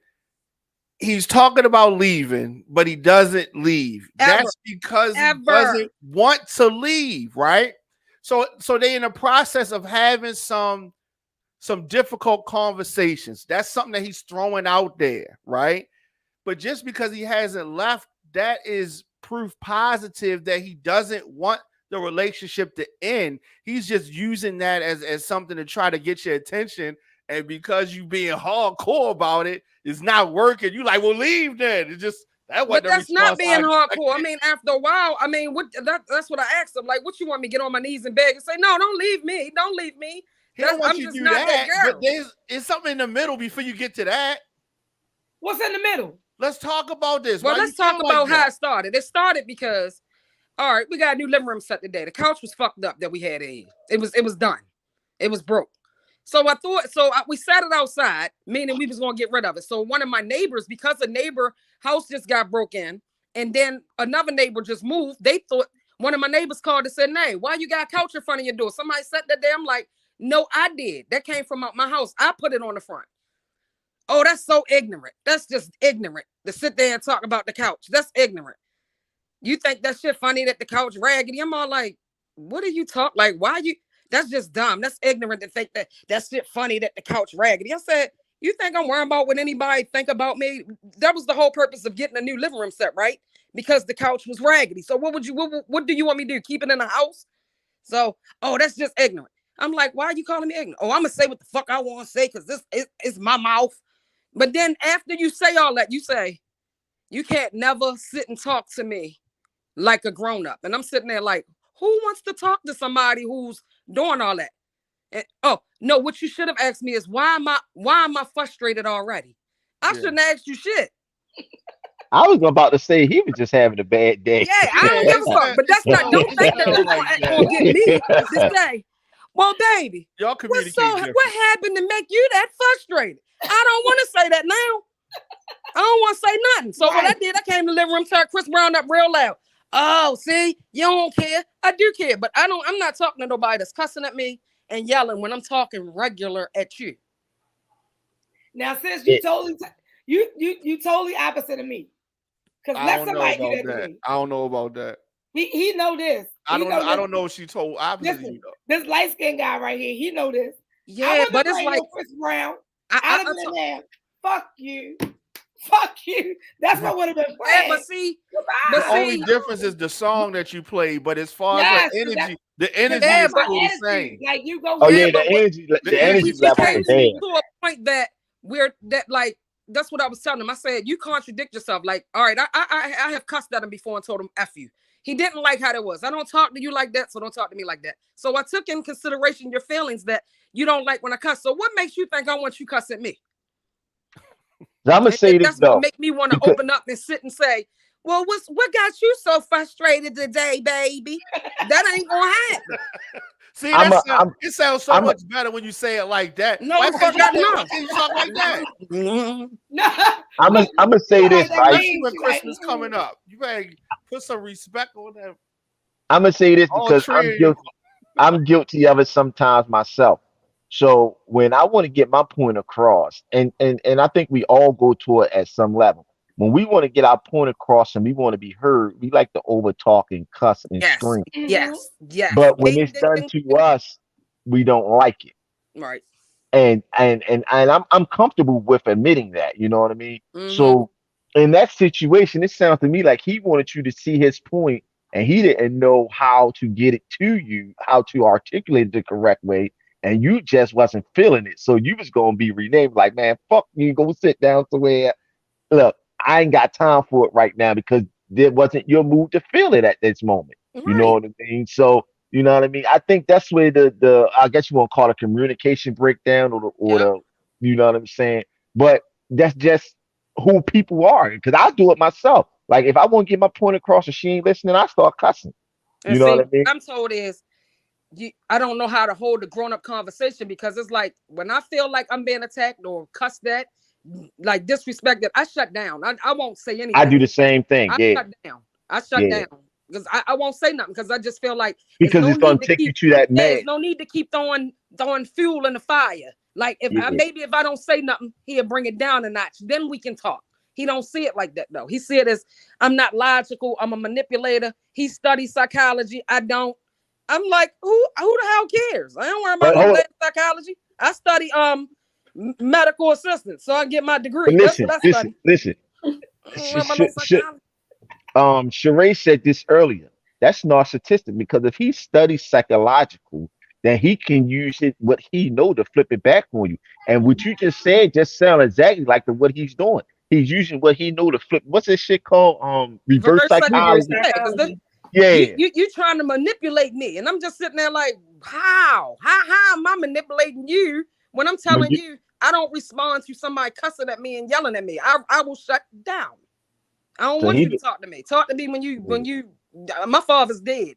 he's talking about leaving, but he doesn't leave. That's because he doesn't want to leave, right? So they in the process of having some difficult conversations. That's something that he's throwing out there, right? But just because he hasn't left, that is proof positive that he doesn't want the relationship to end. He's just using that as something to try to get your attention. And because you being hardcore about it, it's not working. You like, well, leave then. It's just that wasn't. But that's not being hardcore. I mean, after a while, I mean, that's what I asked him. Like, what you want me to get on my knees and beg and say, no, don't leave me. Don't leave me. He don't want I'm you just to do not that. girl. But it's something in the middle before you get to that. What's in the middle? Let's talk about this. Well, Why let's you talk feel about like how that? it started. It started because, all right, we got a new living room set today. The couch was fucked up that we had in. It was done. It was broke. So we sat it outside, meaning we was gonna get rid of it. So one of my neighbors, because a neighbor house just got broke in, and then another neighbor just moved, they thought one of my neighbors called and said, "Nay, why you got a couch in front of your door?" Somebody sat that there. I'm like, no, I did. That came from my house. I put it on the front. Oh, that's so ignorant. That's just ignorant to sit there and talk about the couch. That's ignorant. You think that shit funny that the couch raggedy? I'm all like, what are you talking? Like, why you? That's just dumb. That's ignorant to think that shit funny that the couch raggedy. I said, you think I'm worrying about what anybody think about me? That was the whole purpose of getting a new living room set, right? Because the couch was raggedy. So what do you want me to do? Keep it in the house? So, oh, that's just ignorant. I'm like, why are you calling me ignorant? Oh, I'm gonna say what the fuck I want to say because this is my mouth. But then after you say all that, you say, you can't never sit and talk to me like a grown-up. And I'm sitting there like, who wants to talk to somebody who's doing all that? And, oh, no, what you should have asked me is why am I frustrated already? I shouldn't ask you shit. I was about to say he was just having a bad day. Yeah, I don't give a fuck. But that's not, don't think that you're gonna get me to say, well, baby, y'all communicate. What happened to make you that frustrated? I don't want to say that now. I don't want to say nothing. So what I did, I came to the living room, turned Chris Brown up real loud. Oh, see, you don't care. I do care, but I'm not talking to nobody that's cussing at me and yelling when I'm talking regular at you. Now, sis, you totally opposite of me. Because let somebody do that to me. I don't know about that. He know this. I don't know if she told opposite. Listen, this light skinned guy right here, he know this. Yeah, but it's like Chris Brown. I Fuck you. Fuck you. That's what would have been Yeah, playing. but see, Goodbye. The only difference is the song that you play, but as far Yes, as the energy Yeah, is but still the same. Like you go. Oh with yeah, it, the but energy, the the energy energy level came is there. to a point that like that's what I was telling him. I said, you contradict yourself. Like, all right, I have cussed at him before and told him F you. He didn't like how that was. I don't talk to you like that, so don't talk to me like that. So I took in consideration your feelings that you don't like when I cuss. So what makes you think I want you cuss at me? I'm gonna say this That's what though. make me want to because- open up and sit and say, well, what got you so frustrated today, baby? That ain't gonna happen. See, I'm that a- I'm- it sounds so I'm a- much better when you say it like that. No, Why the fuck can't you not. why can't you talk like that? I'm gonna say this, right? Especially when Christmas coming up. You better put some respect on that. I'm gonna say this All because tree in your I'm guilty of it sometimes myself. So when I want to get my point across, and I think we all go to it at some level. When we want to get our point across and we want to be heard, we like to over talk and cuss and Yes, scream. yes, yes. But when it's done to us, we don't like it. Right. And I'm comfortable with admitting that, you know what I mean? Mhm. So in that situation, it sounds to me like he wanted you to see his point and he didn't know how to get it to you, how to articulate it the correct way, and you just wasn't feeling it. So you was gonna be renamed like, man, fuck you, go sit down somewhere. Look, I ain't got time for it right now because there wasn't your mood to feel it at this moment. You know what I mean? So you know what I mean? I think that's where the I guess you want to call it a communication breakdown or the you know what I'm saying? But that's just who people are. Because I do it myself. Like if I want to get my point across and she ain't listening, I start cussing. And You know see, what I mean? what I'm told is I don't know how to hold a grown-up conversation because it's like when I feel like I'm being attacked or cussed at, like disrespected, I shut down. I won't say anything. I do the same thing. I Yeah. shut down. I shut down because I won't say nothing because I just feel like Because there's it's no gonna need take you keep, to that man. there's no need to keep throwing fuel in the fire. Like if Yeah. maybe if I don't say nothing, he'll bring it down a notch. Then we can talk. He don't see it like that though. He see it as I'm not logical. I'm a manipulator. He studies psychology. I don't. I'm like, who the hell cares? I don't worry about no damn psychology. I study medical assistant, so I get my degree. But listen, That's what I study. listen. I don't worry about no psychology. Sheree said this earlier. That's narcissistic because if he studies psychological, then he can use it what he know to flip it back on you. And what you just said just sounds exactly like what he's doing. He's using what he know to flip. What's this shit called? Reverse psychology. Yeah. You trying to manipulate me, and I'm just sitting there like, how am I manipulating you when I'm telling you I don't respond to somebody cussing at me and yelling at me? I will shut down. I don't want you to talk to me. Talk to me when you. My father's dead.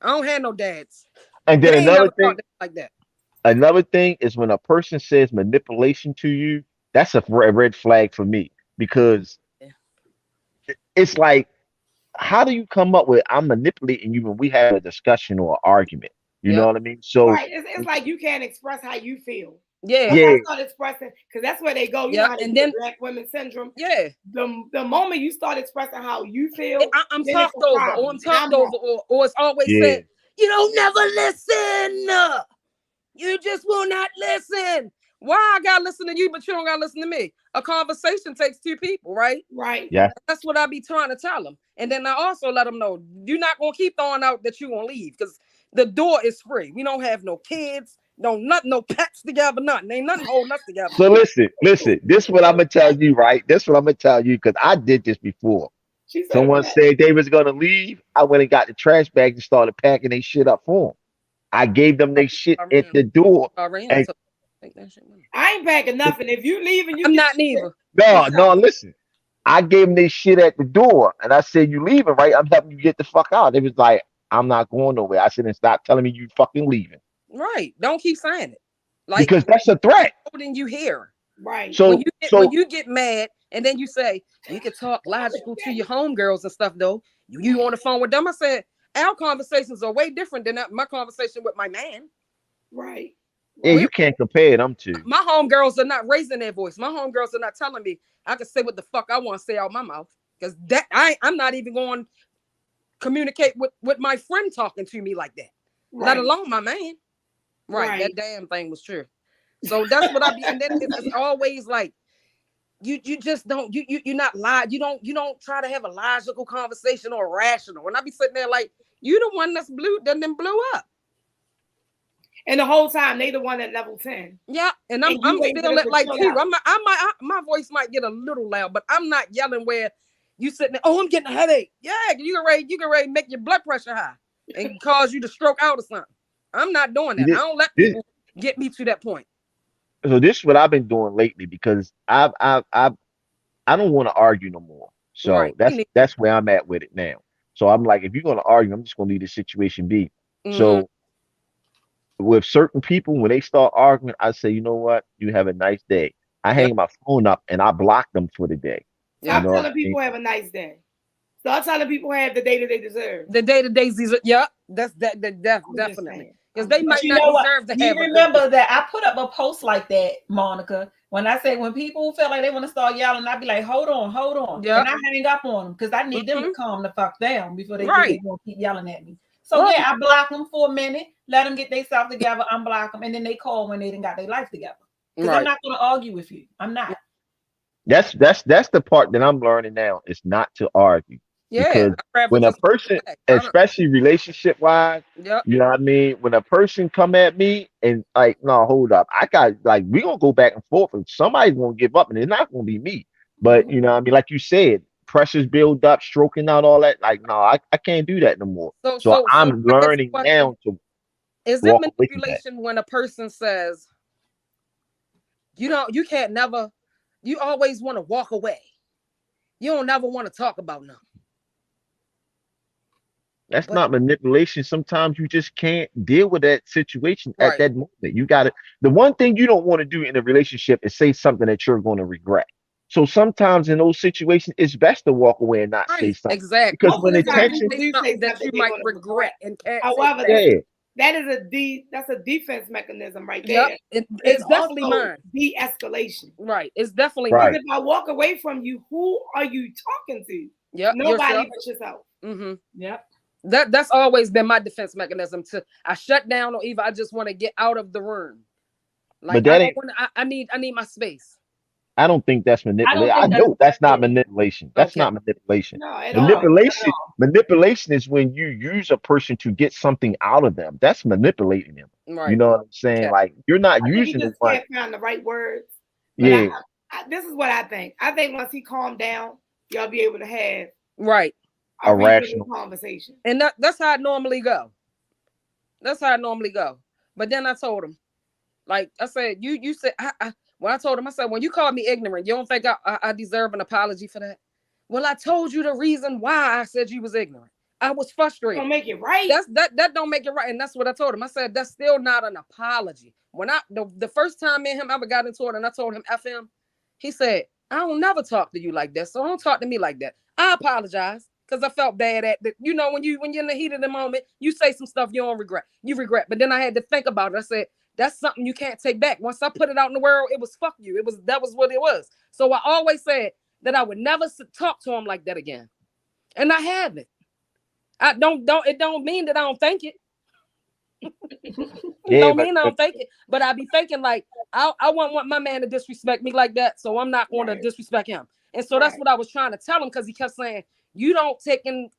I don't have no dads. And then They ain't another never thing, talked like that. another thing is when a person says manipulation to you, that's a red flag for me because it's like, how do you come up with I'm manipulating you when we have a discussion or an argument? You know what I mean? So right, it's like you can't express how you feel. Yeah, I start expressing because that's where they go. You know how they and do then black women syndrome. Yeah, the moment you start expressing how you feel, I'm then talked it's a over, problem. or I'm talked over, or it's always said, you don't never listen. You just will not listen. Why I gotta listen to you, but you don't gotta listen to me? A conversation takes two people, right? Right. Yeah. That's what I be trying to tell them. And then I also let them know you're not gonna keep throwing out that you gonna leave because the door is free. We don't have no kids, no pets together, nothing. Ain't nothing holding us together. So listen. This is what I'm gonna tell you, right? This is what I'm gonna tell you because I did this before. Someone said they was gonna leave. I went and got the trash bags and started packing their shit up for them. I gave them their shit at the door. And I ain't packing nothing. If you leaving, you I'm not neither. no, listen. I gave them their shit at the door, and I said, "You leaving, right? I'm helping you get the fuck out." They was like, "I'm not going nowhere." I said, "And stop telling me you fucking leaving." Right. Don't keep saying it. Like Because that's a threat. Than you hear. Right. So when you get mad and then you say you can talk logical to your homegirls and stuff though. You on the phone with them. I said our conversations are way different than my conversation with my man. Right. Yeah, you can't compare them to. My homegirls are not raising their voice. My homegirls are not telling me I can say what the fuck I want to say out my mouth. Because that I'm not even going to communicate with my friend talking to me like that. Right. Let alone my man. Right. That damn thing was true. So that's what I be. And then it's always like you just don't you're not lie. You don't try to have a logical conversation or rational. And I be sitting there like, you the one that's blew up. And the whole time they the one at level 10. Yeah, and I'm still at like 2. My voice might get a little loud, but I'm not yelling where you sitting there, oh, I'm getting a headache. Yeah, you can ready make your blood pressure high and cause you to stroke out or something. I'm not doing that. I don't let people get me to that point. So this is what I've been doing lately because I don't want to argue no more. So that's where I'm at with it now. So I'm like, if you're gonna argue, I'm just gonna leave the situation be. So with certain people, when they start arguing, I say, you know what? You have a nice day. I hang my phone up and I block them for the day. Stop telling people have a nice day. Start telling people have the day that they deserve. The day that they deserve. Yeah, that's definitely. Because they might not deserve to have. You remember that I put up a post like that, Monica. When I say when people feel like they want to start yelling, I'd be like, hold on. Yep. And I hang up on them because I need them to calm the fuck down before they gonna keep yelling at me. So I block them for a minute, let them get themselves together, unblock them, and then they call when they didn't got their life together. Because I'm not gonna argue with you. I'm not. That's the part that I'm learning now is not to argue. Yeah, because when a person, especially relationship wise, you know what I mean? When a person come at me and like, no, hold up, I got like we gonna go back and forth and somebody's gonna give up and it's not gonna be me. But you know what I mean, like you said, pressures build up, stroking out all that. Like, no, I can't do that no more. So I'm learning now to. Is it manipulation when a person says, you can't never, you always want to walk away. You don't never want to talk about nothing. That's not manipulation. Sometimes you just can't deal with that situation at that moment. You got to. The one thing you don't want to do in a relationship is say something that you're going to regret. So sometimes in those situations, it's best to walk away and not say something. Exactly. Because when attention that you might regret and can't. However, that is that's a defense mechanism right there. Yep. It's definitely mine. De-escalation. Right. It's definitely mine. If I walk away from you, who are you talking to? Yep. Nobody but yourself. Mm-hmm. Yep. That's always been my defense mechanism. I shut down, or either I just want to get out of the room. Like, but I need my space. I don't think that's manipulation. I know that's not manipulation. That's not manipulation. No, manipulation is when you use a person to get something out of them. That's manipulating them. Right. You know what I'm saying? Okay. Like you're not using the can't find the right words. Yeah. This is what I think. I think once he calmed down, y'all be able to have a rational conversation. And that's how it normally go. But then I told him, like I said, you said when I told him, I said, when you called me ignorant, you don't think I deserve an apology for that? Well, I told you the reason why I said you was ignorant. I was frustrated. Don't make it right. That don't make it right. And that's what I told him. I said, that's still not an apology. When the first time me and him ever got into it and I told him F him, he said, I don't never talk to you like that. So don't talk to me like that. I apologize because I felt bad at that. You know, when you're in the heat of the moment, you say some stuff you don't regret. You regret. But then I had to think about it. I said, that's something you can't take back. Once I put it out in the world, it was fuck you. That was what it was. So I always said that I would never talk to him like that again. And I haven't. It don't mean that I don't think it. Don't mean I don't think it. But I be thinking like, I won't want my man to disrespect me like that. So I'm not going to disrespect him. And so that's what I was trying to tell him, because he kept saying, you don't take into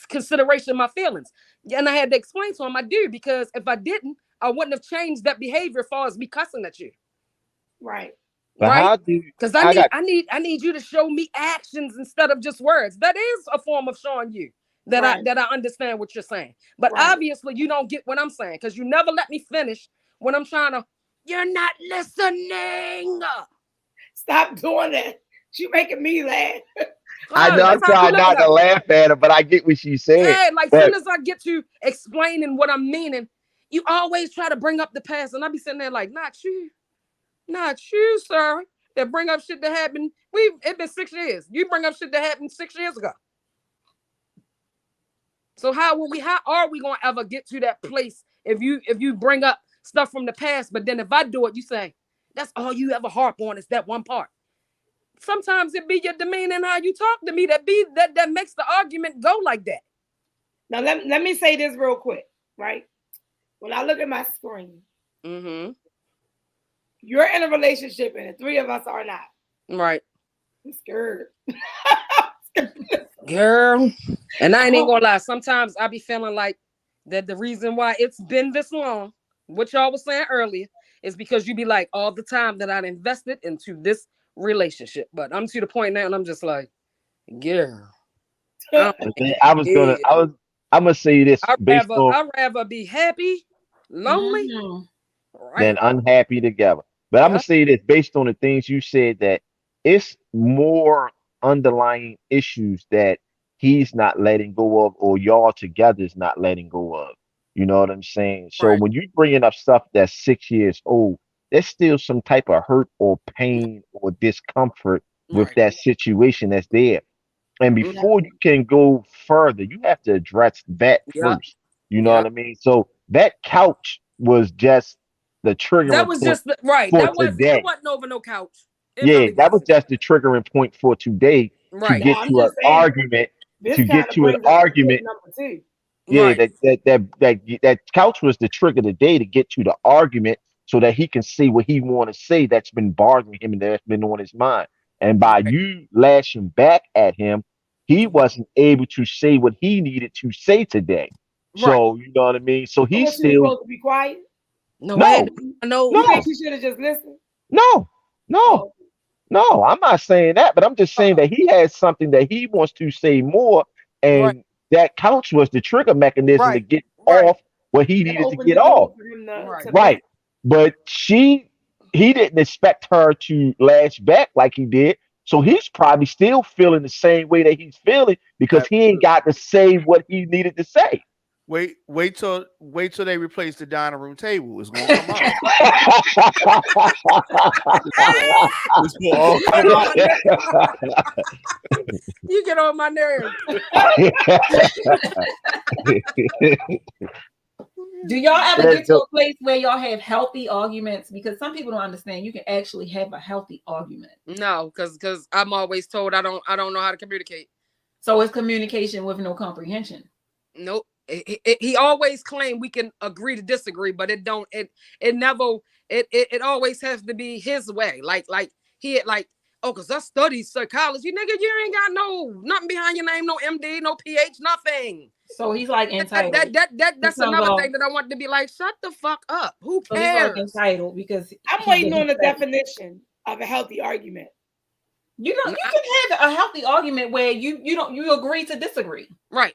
consideration my feelings. And I had to explain to him, I do, because if I didn't, I wouldn't have changed that behavior as far as me cussing at you. Right. Right? Because I need you to show me actions instead of just words. That is a form of showing you that I understand what you're saying. But obviously you don't get what I'm saying, because you never let me finish when I'm trying to. You're not listening. Stop doing that. She's making me laugh. I know I'm trying not to laugh at her, but I get what she's saying. Yeah, like as soon as I get to explaining what I'm meaning, you always try to bring up the past, and I be sitting there like, not you, sir. That bring up shit that happened. It's been 6 years. You bring up shit that happened 6 years ago. So how are we gonna ever get to that place if you bring up stuff from the past, but then if I do it, you say that's all you ever harp on is that one part. Sometimes it be your demeanor and how you talk to me that makes the argument go like that. Now let me say this real quick, right? When I look at my screen, you're in a relationship and the three of us are not. Right. I'm scared. Girl. And I ain't even gonna lie. Sometimes I be feeling like that the reason why it's been this long, what y'all was saying earlier, is because you be like all the time that I invested into this relationship. But I'm to the point now and I'm just like, girl. I'm gonna say this based on I'd rather be happy, lonely, than unhappy together. But I'm gonna say this based on the things you said, that it's more underlying issues that he's not letting go of, or y'all together is not letting go of. You know what I'm saying? So when you bringing up stuff that's 6 years old, there's still some type of hurt or pain or discomfort with that situation that's there. And before you can go further, you have to address that first. You know what I mean? So that couch was just the triggering that was point just right. for That today. wasn't over no couch. That was just the triggering point for today to get to an argument. To get to an argument. Yeah, that couch was the trigger today to get to the argument so that he can say what he want to say that's been bothering him and that's been on his mind. And by you lashing back at him, he wasn't able to say what he needed to say today. So you know what I mean? So he's still supposed to be quiet. No. You think he should have just listened? No, I'm not saying that, but I'm just saying that he has something that he wants to say more, and that couch was the trigger mechanism to get off what he needed to get off. But he didn't expect her to lash back like he did. So he's probably still feeling the same way that he's feeling because he ain't got to say what he needed to say. Wait till they replace the dining room table. It's gonna come out. It's gonna all come out. You get on my nerves. Do y'all ever get to a place where y'all have healthy arguments? Because some people don't understand you can actually have a healthy argument. No, because I'm always told I don't know how to communicate. So it's communication with no comprehension. Nope. He always claimed we can agree to disagree, but it always has to be his way. Like because I studied psychology, nigga. You ain't got nothing behind your name, no MD, no PH, nothing. So he's like entitled. That's another thing that I want to be like, shut the fuck up. Who cares? So he's like entitled because I'm waiting on the definition of a healthy argument. You can have a healthy argument where you agree to disagree. Right.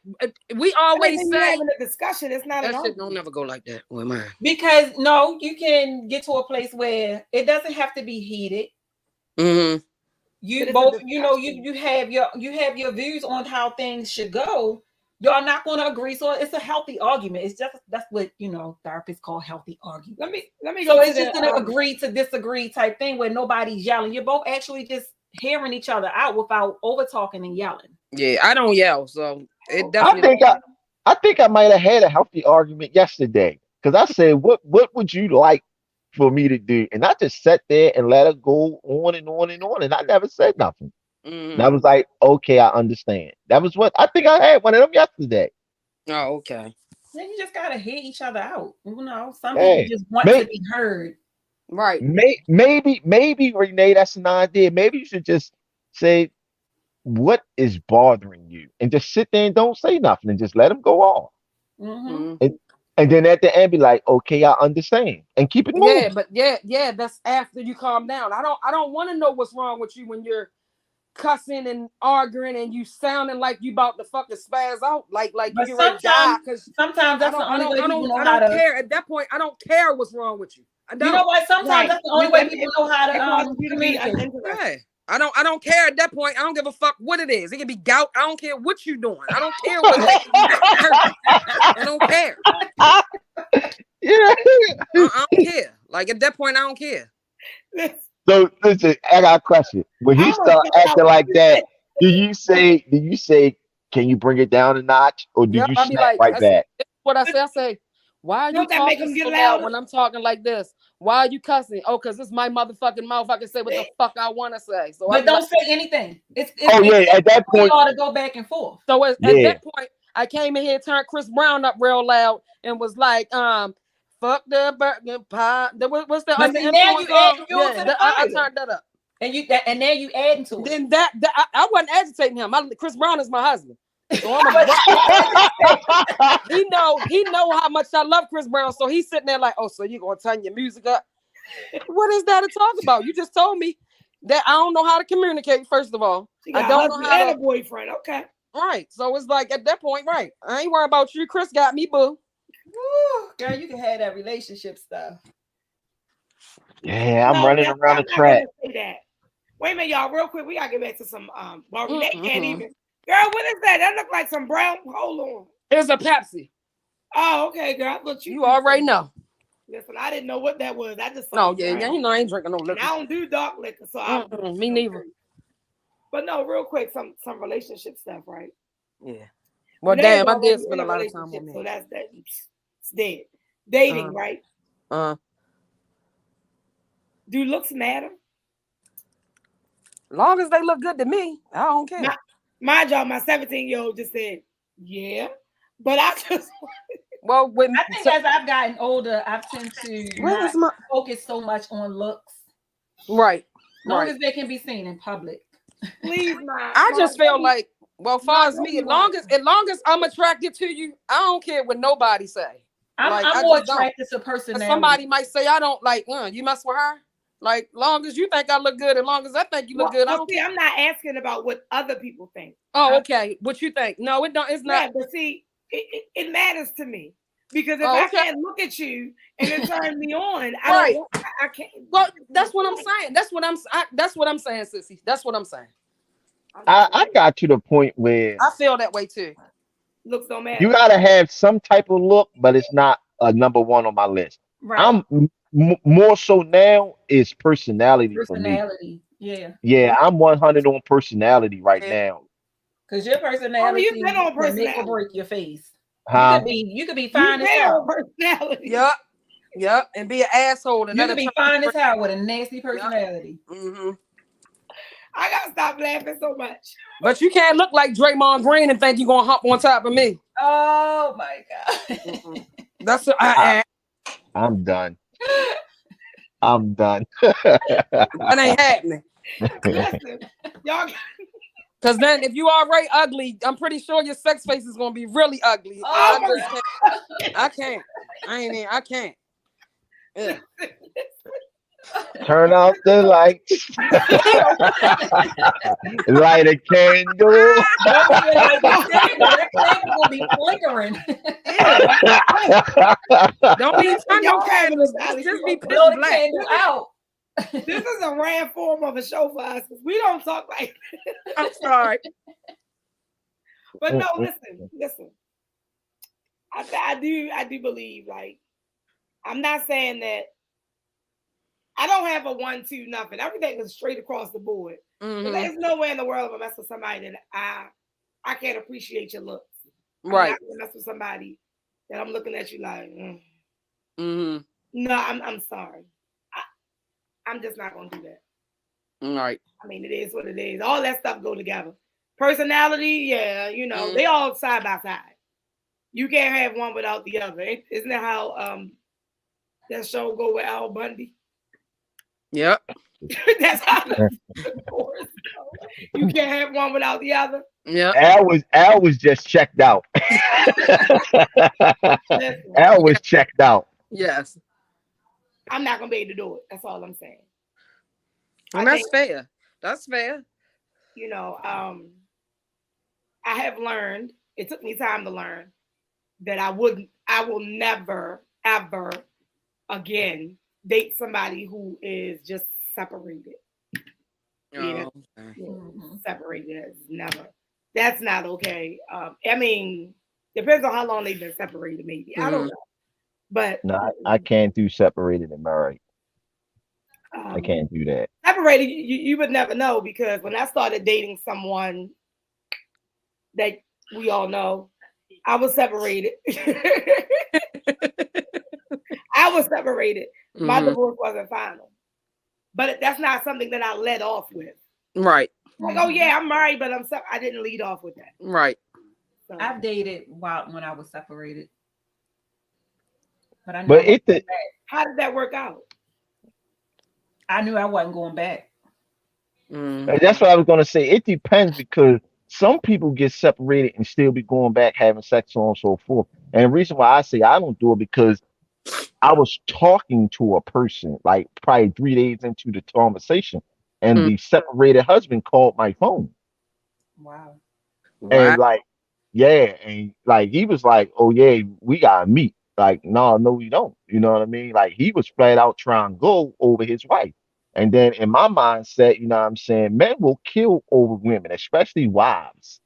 We always say having a discussion. It's not that an shit don't never go like that with mine. Because you can get to a place where it doesn't have to be heated. Mm-hmm. You both, you have your views on how things should go. Y'all not going to agree, so it's a healthy argument. It's just that's what therapists call healthy argument. Let me. So it's just an agree to disagree type thing where nobody's yelling. You're both actually just hearing each other out without over talking and yelling. Yeah, I don't yell, so it definitely. I think I might have had a healthy argument yesterday because I said, "What would you like for me to do?" And I just sat there and let it go on and on and on, and I never said nothing. And I was like, "Okay, I understand." That was what I think I had one of them yesterday. Oh, okay. Then you just gotta hear each other out. Some people just want to be heard. Right. Maybe Renee, that's an idea. Maybe you should just say what is bothering you and just sit there and don't say nothing and just let them go off. Mm-hmm. And then at the end be like, okay, I understand, and keep it moving. Yeah, but yeah, that's after you calm down. I don't want to know what's wrong with you when you're cussing and arguing and you sounding like you about to fucking spaz out, like you ready to die. Because sometimes that's the only way people know how to. I don't care at that point. I don't care what's wrong with you. I don't. You know what? Sometimes that's the only way people know how to communicate. Yeah. I don't care at that point. I don't give a fuck what it is. It can be gout. I don't care what you're doing. I don't care what it is. I don't care. Yeah. I don't care. Like at that point, I don't care. So listen, I got a question. When he start acting like that, do you say, can you bring it down a notch, or do you snap right back? What I say, why are you talking so loud when I'm talking like this? Why are you cussing? Oh, because it's my motherfucking mouth. I can say what the fuck I want to say. So but don't say anything. It's at that point, you ought to go back and forth. So at that point, I came in here, turned Chris Brown up real loud, and was like, fuck the burger pie. What's the I turned that up. And now you adding to it. Then I wasn't agitating him. Chris Brown is my husband. So I'm he know how much I love Chris Brown. So he's sitting there like, oh, so you gonna turn your music up? What is that to talk about? You just told me that I don't know how to communicate. First of all, I don't know how to. Boyfriend, okay. Right. So it's like at that point, right? I ain't worried about you. Chris got me, boo. Woo, girl, you can have that relationship stuff. Yeah, I'm running around the track. Wait a minute, y'all, real quick. We gotta get back to some Barbie. They can't even. Girl, what is that? That look like some brown. Hold on. It's a Pepsi. Oh, okay, girl. Look, you already know. Listen, I didn't know what that was. I just no, yeah, you know I ain't drinking no liquor. I don't do dark liquor, so me neither. But no, real quick, some relationship stuff, right? Yeah. Well, damn, I did spend a lot of time on that. So that's that. It's dead. Dating, right? Do looks matter? Long as they look good to me, I don't care. Mind y'all, my 17-year-old just said, yeah. But I just I think as I've gotten older, I've tend to not focus so much on looks. Right. As long as they can be seen in public. Please, I just feel like, well, far as me, as long as I'm attracted to you, I don't care what nobody say. I'm more attracted to personality. Somebody might say I don't like, you mess with her. Like, long as you think I look good, and long as I think you look good, I don't care. I'm not asking about what other people think. Oh, okay. What you think? No, it don't. It's not. Yeah, but see, it matters to me because if I can't look at you and it turns me on, I can't. Well, that's what I'm saying. That's what I'm saying, sissy. That's what I'm saying. I got to the point where I feel that way too. Looks don't matter. You gotta have some type of look, but it's not a number one on my list. Right. I'm more so now is personality for me. Yeah, I'm 100 on personality right now. Because your personality can make or break your face. You could be fine as hell. Personality. Yep, and be an asshole. And you could be fine as hell with a nasty personality. Yep. Mm-hmm. I gotta stop laughing so much. But you can't look like Draymond Green and think you're gonna hop on top of me. Oh my god. That's I'm done. I'm done. That ain't happening. Listen, y'all. Because then, if you already ugly, I'm pretty sure your sex face is gonna be really ugly. Oh, I can't. I can't. Yeah. Turn off the lights. Light a candle. That candle will be flickering. Don't be turn your candles. Just be blow the candle out. This is a rare form of a show for us. We don't talk like this. I'm sorry. But no, listen. I do believe, like, I'm not saying that I don't have a 1-2 nothing. Everything is straight across the board. Mm-hmm. There's no way in the world if I mess with somebody that I can't appreciate your looks. Right. I'm not gonna mess with somebody that I'm looking at you like, mm-hmm. No, I'm sorry. I'm just not gonna do that. Right. I mean, it is what it is. All that stuff go together. Personality, yeah, they all side by side. You can't have one without the other. Isn't that how that show go with Al Bundy? Yep. That's how you can't have one without the other. Yeah. Al was just checked out. Al was checked out. Yes. I'm not gonna be able to do it. That's all I'm saying. And that's fair. That's fair. I have learned, it took me time to learn that I will never, ever again date somebody who is just separated. Separated. That's not okay. I mean, depends on how long they've been separated, maybe. I don't know. But no, I can't do separated and married. I can't do that. Separated, you would never know, because when I started dating someone that we all know, I was separated. I was separated. My divorce wasn't final. But that's not something that I led off with. Right. Like, oh yeah, I'm married, but I didn't lead off with that. Right. So. I've dated when I was separated. But I how did that work out? I knew I wasn't going back. And that's what I was gonna say. It depends because some people get separated and still be going back having sex, so on and so forth. And the reason why I say I don't do it because I was talking to a person like probably 3 days into the conversation, and the separated husband called my phone. Wow. And like, yeah, and like he was like, "Oh yeah, we gotta meet." Like, no, we don't. You know what I mean? Like he was flat out trying to go over his wife. And then in my mindset, you know what I'm saying, men will kill over women, especially wives.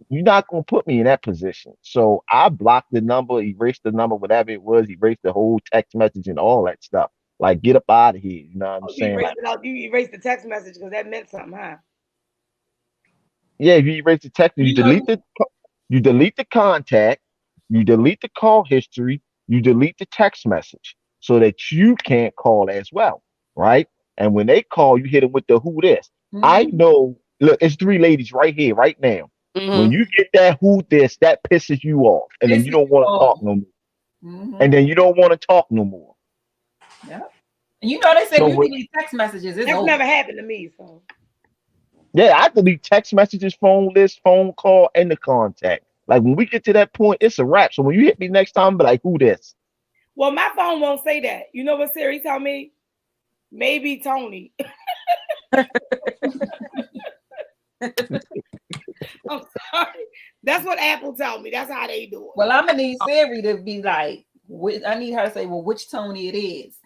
You're not gonna put me in that position. So I blocked the number, erased the number, whatever it was, erased the whole text message and all that stuff. Like, get up out of here. You know what I'm saying? Like, You erased the text message because that meant something, huh? yeah, if you erase the text, you delete the contact, you delete the call history, you delete the text message so that you can't call as well, right? And when they call, you hit them with the who this. I know, look, it's 3 ladies right here, right now. When you get that who this, that pisses you off. And then you don't want to talk no more. And then you don't want to talk no more. Yeah. And you know they say So you delete text messages. It's That's over. never happened to me, so. Yeah, I delete text messages, phone list, phone call, and the contact. Like when we get to that point, it's a wrap. So when you hit me next time, be like, who this? Well, my phone won't say that. You know what Siri told me? Maybe Tony. I'm sorry. That's what Apple told me. That's how they do it. Well, I'm gonna need Siri to be like, I need her to say, well, which Tony it is.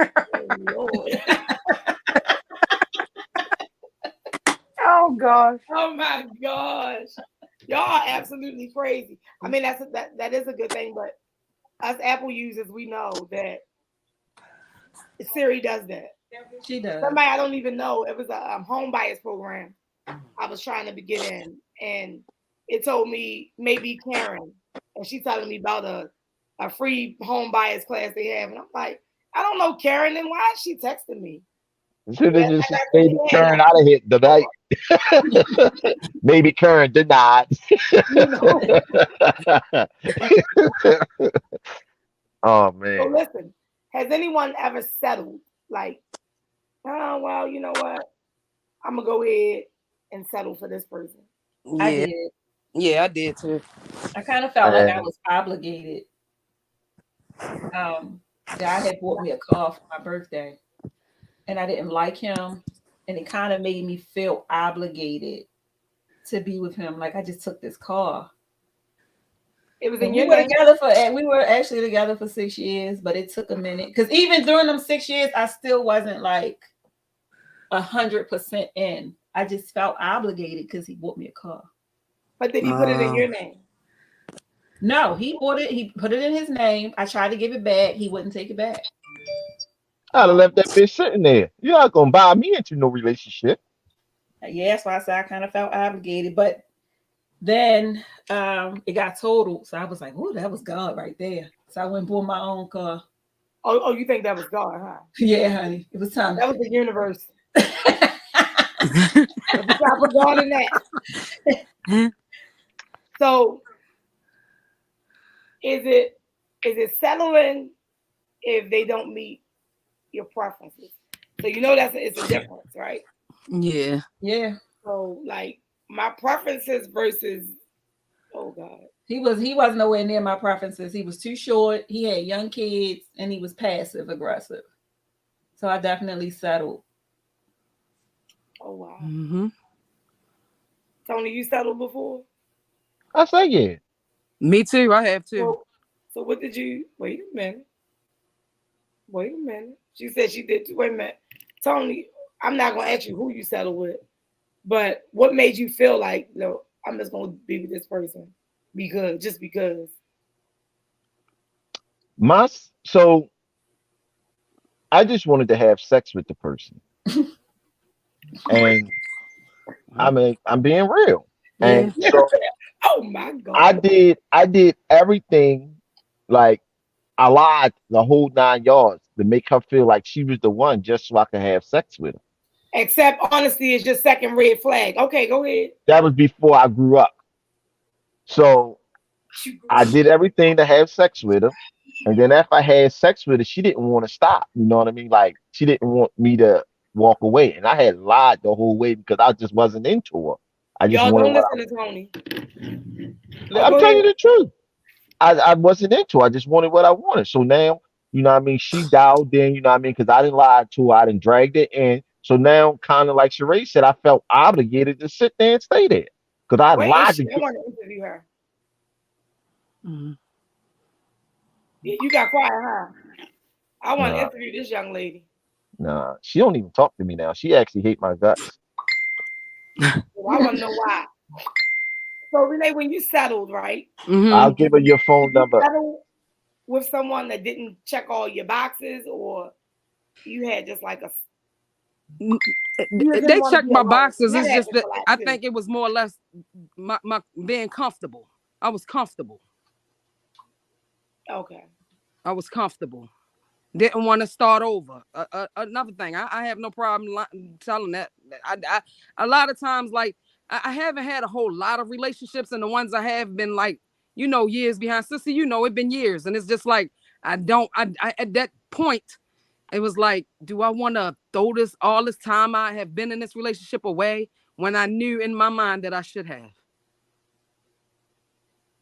Oh, Lord. Oh gosh. Oh my gosh. Y'all are absolutely crazy. I mean, that is a good thing, but us Apple users, we know that Siri does that. She does. Somebody I don't even know. It was a home bias program I was trying to get in, and it told me maybe Karen, and she's telling me about a free home bias class they have, and I'm like, I don't know Karen, then why is she texting me? Should have just maybe Karen out of here tonight. Maybe Karen denied. Oh man. So listen, has anyone ever settled like, oh well, you know what? I'm gonna go ahead and settle for this person. Yeah. I did. Yeah, I did too. I kind of felt like I was obligated. God had bought me a car for my birthday, and I didn't like him, and it kind of made me feel obligated to be with him. Like I just took this car. It was in your name. We were actually together for 6 years, but it took a minute because even during them 6 years, I still wasn't like 100% in. I just felt obligated because he bought me a car. But did he put it in your name? No, he bought it. He put it in his name. I tried to give it back. He wouldn't take it back. I'd have left that bitch sitting there. You're not gonna buy me into no relationship. Yeah, that's why I said I kind of felt obligated. But then it got totaled. So I was like, oh, that was God right there. So I went and bought my own car. Oh, you think that was God, huh? Yeah, honey. It was time. That was the universe. I forgot in that. So is it settling if they don't meet your preferences? So you know it's a difference, right? Yeah. Yeah. So like my preferences versus oh God. He wasn't nowhere near my preferences. He was too short, he had young kids, and he was passive aggressive. So I definitely settled. Oh wow. Mm-hmm. Tony, you settled before? I say yeah. Me too. I have too. So what did you wait a minute? She said she did. Wait a minute. Tony, I'm not gonna ask you who you settled with, but what made you feel like, no, I'm just gonna be with this person because. So I just wanted to have sex with the person. And I mean, I'm being real. And so oh my God. I did everything, like I lied the whole 9 yards to make her feel like she was the one just so I could have sex with her. Except honesty is your second red flag. Okay, go ahead. That was before I grew up. So I did everything to have sex with her. And then after I had sex with her, she didn't want to stop. You know what I mean? Like she didn't want me to walk away. And I had lied the whole way because I just wasn't into her. I just Y'all wanted don't what listen to Tony. I'm telling you the truth. I wasn't into her. I just wanted what I wanted. So now, you know what I mean? She dialed in, you know what I mean? Because I didn't lie to her. I didn't drag it in. So now, kind of like Sheree said, I felt obligated to sit there and stay there. Because I Where lied is to she? I get. want to interview her. Mm-hmm. Yeah, you got quiet, huh? I want to Nah, interview this young lady. nah. She don't even talk to me now. She actually hate my guts. Well, I want to know why. So, Renee, when you settled, right? I'll give her your phone Did you number. settle with someone that didn't check all your boxes, or you had just like a you just They want to checked be my alone? boxes. That It's just happens that a lot I too. think it was more or less my being comfortable. I was comfortable. Okay. I was comfortable. Didn't want to start over. Another thing, I have no problem telling that. A lot of times, like I haven't had a whole lot of relationships, and the ones I have been like, years behind. Sister, it's been years, and it's just like I at that point, it was like, do I want to throw all this time I have been in this relationship away when I knew in my mind that I should have?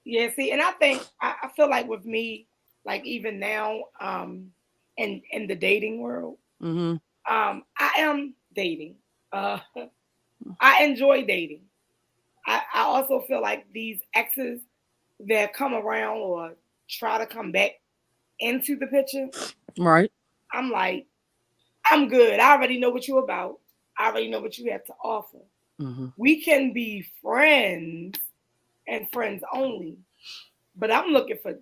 Yeah, see, and I think I feel like with me, like even now, in the dating world, Mm-hmm. I am dating. I enjoy dating. I also feel like these exes that come around or try to come back into the picture, Right. I'm like, I'm good. I already know what you're about. I already know what you have to offer. Mm-hmm. We can be friends and friends only, but I'm looking for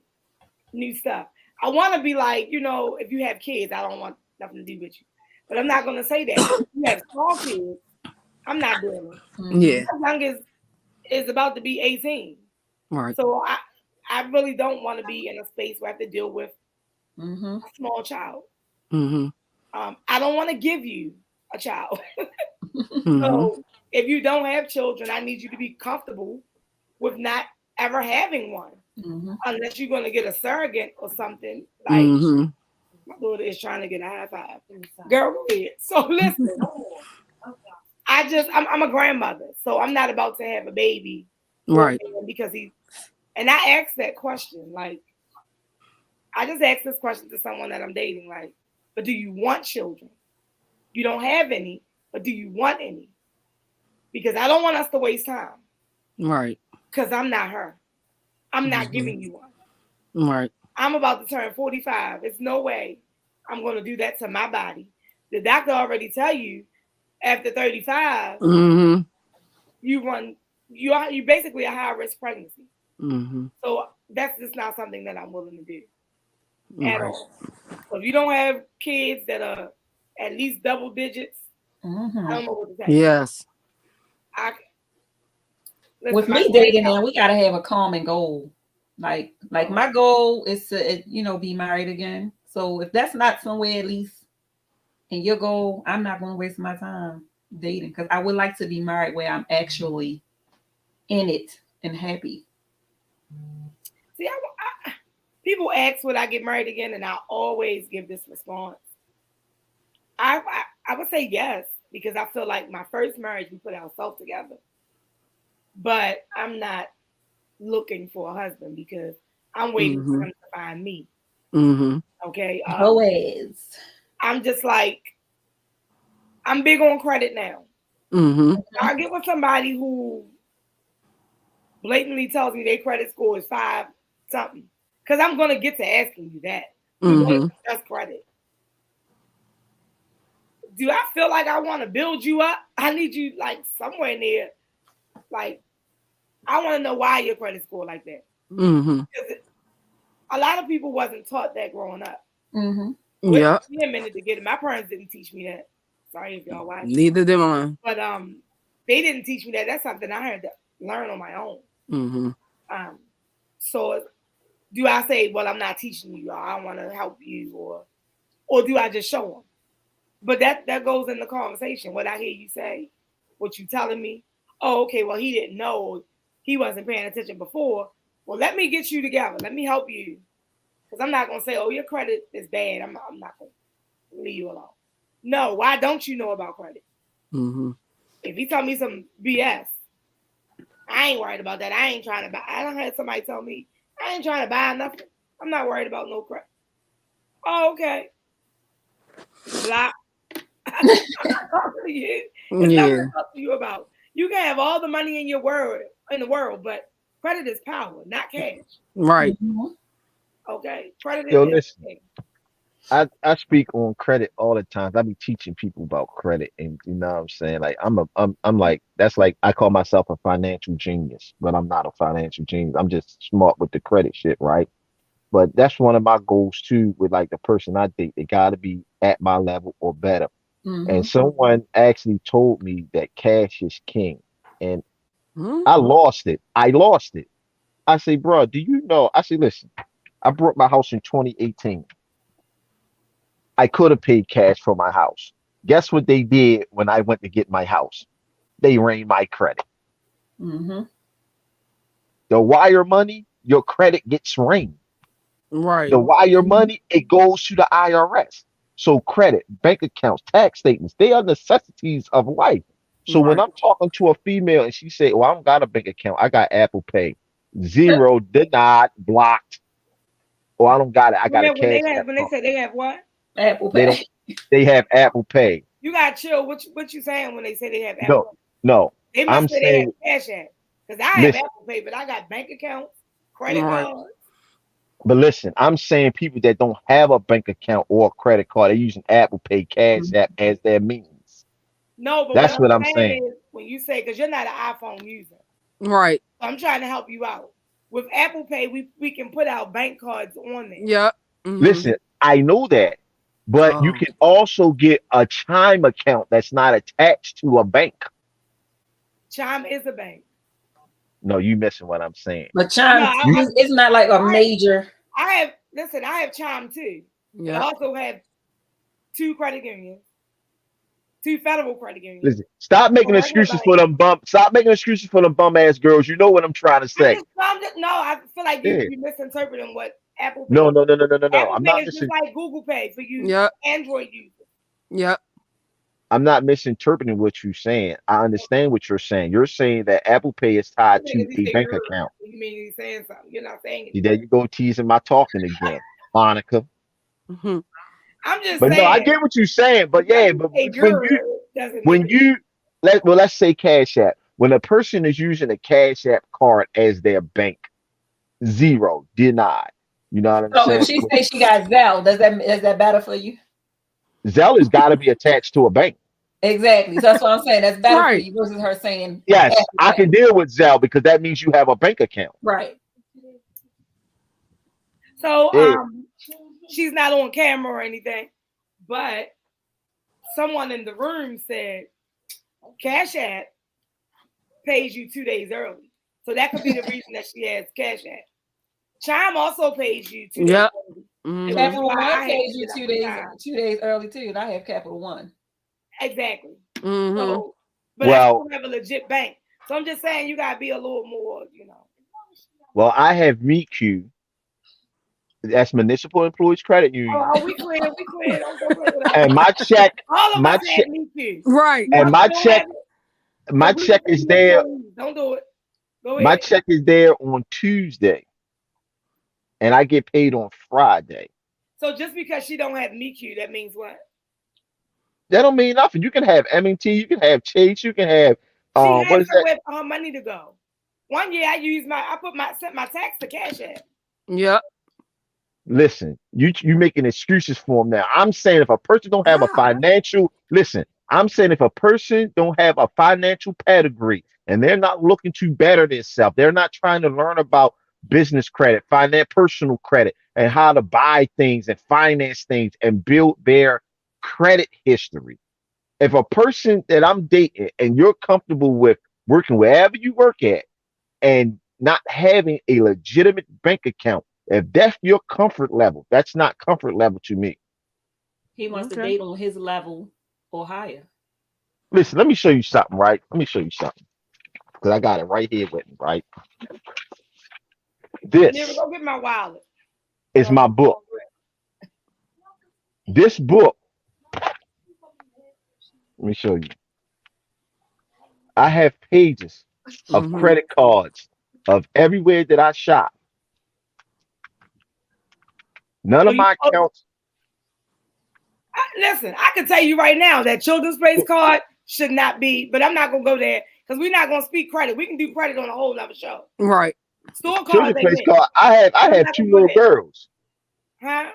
new stuff. I want to be like, if you have kids, I don't want nothing to do with you. But I'm not going to say that. If you have small kids, I'm not doing it. Yeah. My youngest is about to be 18. Right. So I really don't want to be in a space where I have to deal with a small child. Mm-hmm. I don't want to give you a child. Mm-hmm. So if you don't have children, I need you to be comfortable with not ever having one. Unless you're going to get a surrogate or something. Like, my daughter is trying to get a high five. Girl, go ahead. So listen, I'm a grandmother, so I'm not about to have a baby. Right. Because and I asked that question, like, I just asked this question to someone that I'm dating, like, but do you want children? You don't have any, but do you want any? Because I don't want us to waste time. Right. Because I'm not her. I'm not giving you one. Right. I'm about to turn 45. There's no way I'm going to do that to my body. The doctor already tell you after 35, you basically a high risk pregnancy. So that's just not something that I'm willing to do at all. So if you don't have kids that are at least double digits, I don't know what to say. Yes. With me dating now, we gotta have a common goal. Like my goal is to be married again. So if that's not somewhere at least in your goal, I'm not going to waste my time dating because I would like to be married where I'm actually in it and happy. See, people ask would I get married again, and I always give this response. I would say yes, because I feel like my first marriage we put ourselves together. But I'm not looking for a husband because I'm waiting for him to find me. Okay. Always. I'm just like, I'm big on credit now. I get with somebody who blatantly tells me their credit score is 5 something. Because I'm going to get to asking you that. That's credit. Do I feel like I want to build you up? I need you like somewhere near. Like, I want to know why your credit score like that. Because a lot of people wasn't taught that growing up. Yeah. It took me a minute to get it. My parents didn't teach me that. Sorry if y'all watch. Neither did mine. But they didn't teach me that. That's something I had to learn on my own. So do I say, well, I'm not teaching you, I want to help you, or do I just show them? But that goes in the conversation. What I hear you say, what you telling me. Oh, okay. Well, he didn't know. He wasn't paying attention before. Well, let me get you together. Let me help you. Because I'm not going to say, oh, your credit is bad. I'm not going to leave you alone. No, why don't you know about credit? Mm-hmm. If he tell me some BS, I ain't worried about that. I ain't trying to buy. I don't have somebody tell me I ain't trying to buy nothing. I'm not worried about no credit. Oh, okay. Block. I'm not talking to you. It's nothing to talk to you about. You can have all the money in the world, but credit is power, not cash. Right. Okay. Credit Yo, is listen. everything. I speak on credit all the time. I be teaching people about credit, and you know what I'm saying? Like I'm like that's like I call myself a financial genius, but I'm not a financial genius. I'm just smart with the credit shit, right? But that's one of my goals too with like the person I date. They gotta be at my level or better. And someone actually told me that cash is king. And I lost it. I say, bro, do you know? I say, listen, I bought my house in 2018. I could have paid cash for my house. Guess what they did when I went to get my house? They ran my credit. The wire money, your credit gets ring. Right. The wire money, it goes to the IRS. So credit, bank accounts, tax statements, they are necessities of life. So when I'm talking to a female and she say, well, I don't got a bank account, I got Apple Pay, zero, denied, blocked, or I don't got it, I got a cash app. When they say they have what? Apple They Pay. don't, they have Apple Pay. You gotta chill. What you saying when they say they have Apple No, Pay? no. They must I'm say they have saying, Cash App. Because I have listen, Apple Pay, but I got bank accounts, credit cards. but listen, I'm saying people that don't have a bank account or a credit card, they're using Apple Pay, Cash App as their means. No, but That's what what I'm I'm saying saying. is when you say, because you're not an iPhone user. Right. So I'm trying to help you out. With Apple Pay, we can put our bank cards on there. Yep. Listen, I know that, but you can also get a Chime account that's not attached to a bank. Chime is a bank. No, you missing what I'm saying. But Chime, it's not like a major. I have Chime too. Yeah. I also have 2 credit unions, 2 federal credit unions. Listen, stop making excuses for them bum ass girls. You know what I'm trying to say. I feel like Yeah. you're misinterpreting what Apple Pay No. Apple I'm Pay not is just like Google Pay for you Android users. Yep. I'm not misinterpreting what you're saying. I understand what you're saying. You're saying that Apple Pay is tied to a bank account. You mean you're saying something? You're not saying it. There you go, teasing my talking again, Monica. I'm just But saying. no, I get what you're saying. But yeah, but let's say Cash App. When a person is using a Cash App card as their bank, zero, denied. You know what I'm So saying? if she says she got Zelle, is that better for you? Zelle has got to be attached to a bank. Exactly. So that's what I'm saying. That's better for you versus her saying. Yes, I can deal with Zelle because that means you have a bank account. Right. So she's not on camera or anything, but someone in the room said Cash App pays you 2 days early. So that could be the reason that she has Cash App. Chime also pays you 2 days early. Capital One pays you 2 days early too, and I have Capital One. Exactly. So, but I don't have a legit bank. So I'm just saying you gotta be a little more, Well, I have MeetQ. That's Municipal Employees Credit Union. Oh, we clear. Don't go play with us. And my check, all of us have MeetQ. Right. And my check is there. Don't do it. Go ahead. My check is there on Tuesday, and I get paid on Friday. So just because she don't have MeetQ, that means what? That don't mean nothing. You can have M&T, you can have Chase, you can have what is that? For her money to go. One year I sent my tax to Cash App. Yep. Listen, you making excuses for them now. I'm saying if a person don't have a financial pedigree and they're not looking to better themselves, they're not trying to learn about business credit, personal credit, and how to buy things and finance things and build their credit history. If a person that I'm dating and you're comfortable with working wherever you work at and not having a legitimate bank account, if that's your comfort level, that's not comfort level to me. He wants to date on his level or higher. Listen, let me show you something, right? Let me show you something. Because I got it right here with me, right? This Go get my wallet. is my book. This book Let me show you. I have pages of Mhm. credit cards of everywhere that I shop. None So of my accounts. listen, I can tell you right now that Children's Place card should not be, but I'm not gonna go there because we're not gonna speak credit. We can do credit on a whole other show. Right. Store cards, Children's they Place win. card. I I'm have not two gonna go little there. girls. Huh?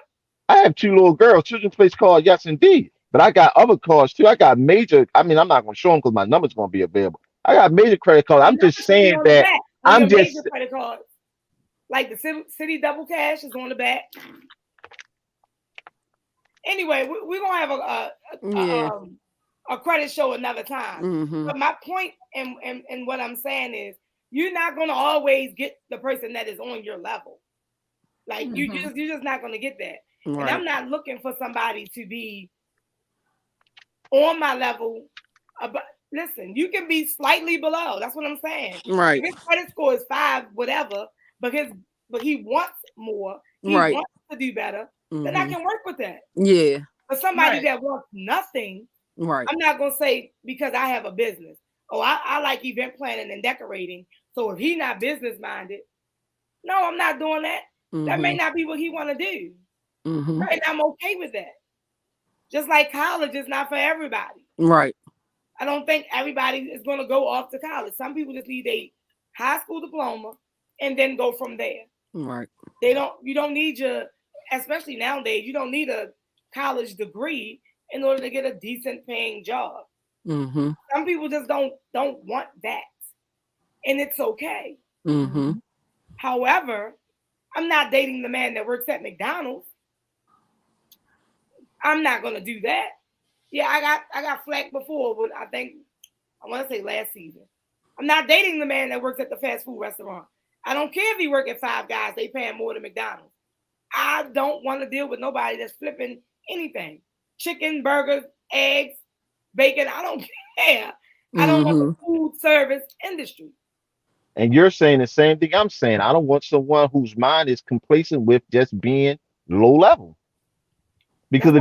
I have two little girls. Children's Place card, yes indeed. But I got other cards too. I got major. I mean, I'm not gonna show them because my number's gonna be available. I got major credit cards. Your I'm number just should be saying on the that. back on I'm your just. major credit cards. Like the city double cash is on the back. Anyway, we're gonna have Yeah. a credit show another time. Mhm. But my point and what I'm saying is you're not gonna always get the person that is on your level. Like you're just not gonna get that. And I'm Right. not looking for somebody to be on my level. But listen, you can be slightly below. That's what I'm saying. Right. If his credit score is 5, whatever, but he wants more. He Right. wants to do better. Then I Mhm. can work with that. Yeah. But somebody Right. that wants nothing, Right. I'm not gonna say because I have a business. Oh, I like event planning and decorating. So if he's not business minded, no, I'm not doing that. That may Mhm. not be what he want to do. Mhm. And I'm okay with that. Just like college is not for everybody. Right. I don't think everybody is going to go off to college. Some people just need a high school diploma and then go from there. Right. You don't need especially nowadays, you don't need a college degree in order to get a decent paying job. Mhm. Some people just don't want that. And it's okay. Mhm. However, I'm not dating the man that works at McDonald's. I'm not gonna do that. Yeah, I got flack before, but I want to say last season. I'm not dating the man that works at the fast food restaurant. I don't care if he work at Five Guys, they pay him more than McDonald's. I don't want to deal with nobody that's flipping anything. Chicken, burgers, eggs, bacon. I don't care. I don't want the food service industry. And you're saying the same thing I'm saying. I don't want someone whose mind is complacent with just being low level. Because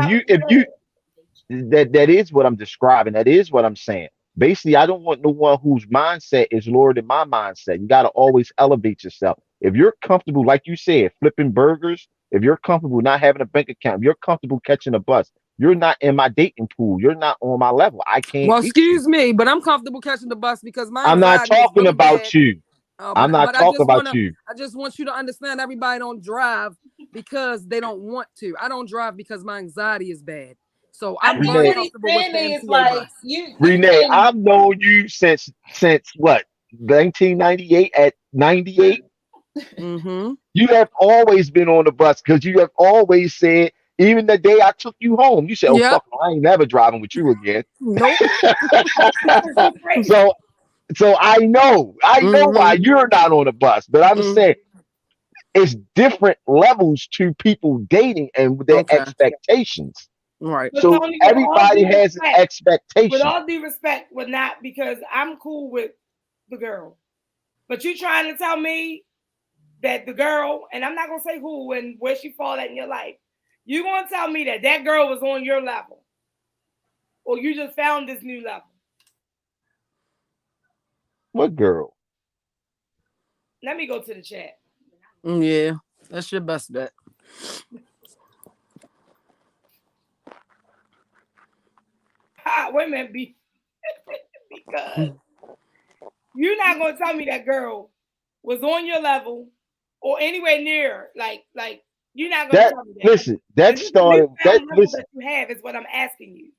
that is what I'm describing. That is what I'm saying. Basically, I don't want no one whose mindset is lower than my mindset. You got to always elevate yourself. If you're comfortable, like you said, flipping burgers, if you're comfortable not having a bank account, if you're comfortable catching a bus, you're not in my dating pool. You're not on my level. I can't. Well, meet excuse you. me, but I'm comfortable catching the bus because my I'm not anxiety is talking really about bad. you. I'm not But I talking just about wanna, you. I just want you to understand everybody don't drive because they don't want to. I don't drive because my anxiety is bad. So I'm think very what he's comfortable with the saying is MTA like bus. you Renee, can, I've known you since what? 1998 at 98. Mm-hmm. You have always been on the bus because you have always said, even the day I took you home, you said, "Oh Yep. fuck, I ain't never driving with you again." Nope. So I know why you're not on the bus, but I'm saying it's different levels to people dating and their expectations. Right. But So Tony, with all everybody due has an respect- expectation. With all due respect, would not because I'm cool with the girl. But you trying to tell me that the girl, and I'm not gonna say who and where she fall at in your life, you gonna tell me that that girl was on your level, or you just found this new level? What girl? Let me go to the chat. Yeah, that's your best bet. Wait a minute, because you're not gonna tell me that girl was on your level or anywhere near, like you're not gonna tell me that. Listen, that started. That you have is what I'm asking you.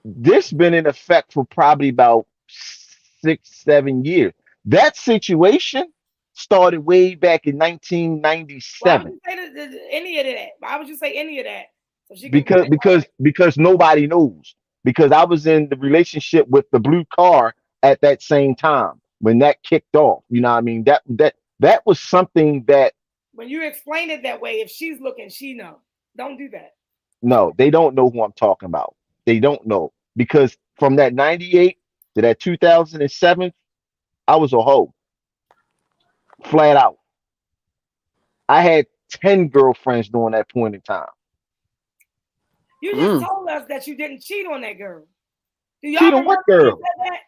This been in effect for probably about 6-7 years. That situation started way back in 1997. Why would you say any of that? Why would you say any of that? So because nobody knows. Because I was in the relationship with the blue car at that same time when that kicked off. You know what I mean? That was something that when you explain it that way, if she's looking, she know. Don't do that. No, they don't know who I'm talking about. They don't know. Because from that 98 to that 2007, I was a hoe. Flat out. I had 10 girlfriends during that point in time. You just told us that you didn't cheat on that girl. Do y'all Cheat on remember what when he girl? said that?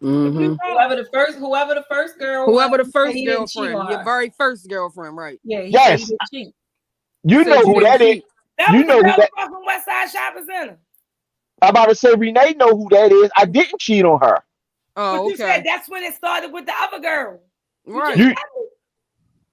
Mm-hmm. Whoever the first girl, Whoever the was, he said first he didn't cheat girlfriend, on your her. very first girlfriend, right? Yeah, he said Yes, he didn't cheat. you Said know you who didn't that is. cheat. That You was the know who girl that. from West Side Shopping Center. I'm about to say Renee know who that is. I didn't cheat on her. Oh, But you okay. said that's when it started with the other girl. Right.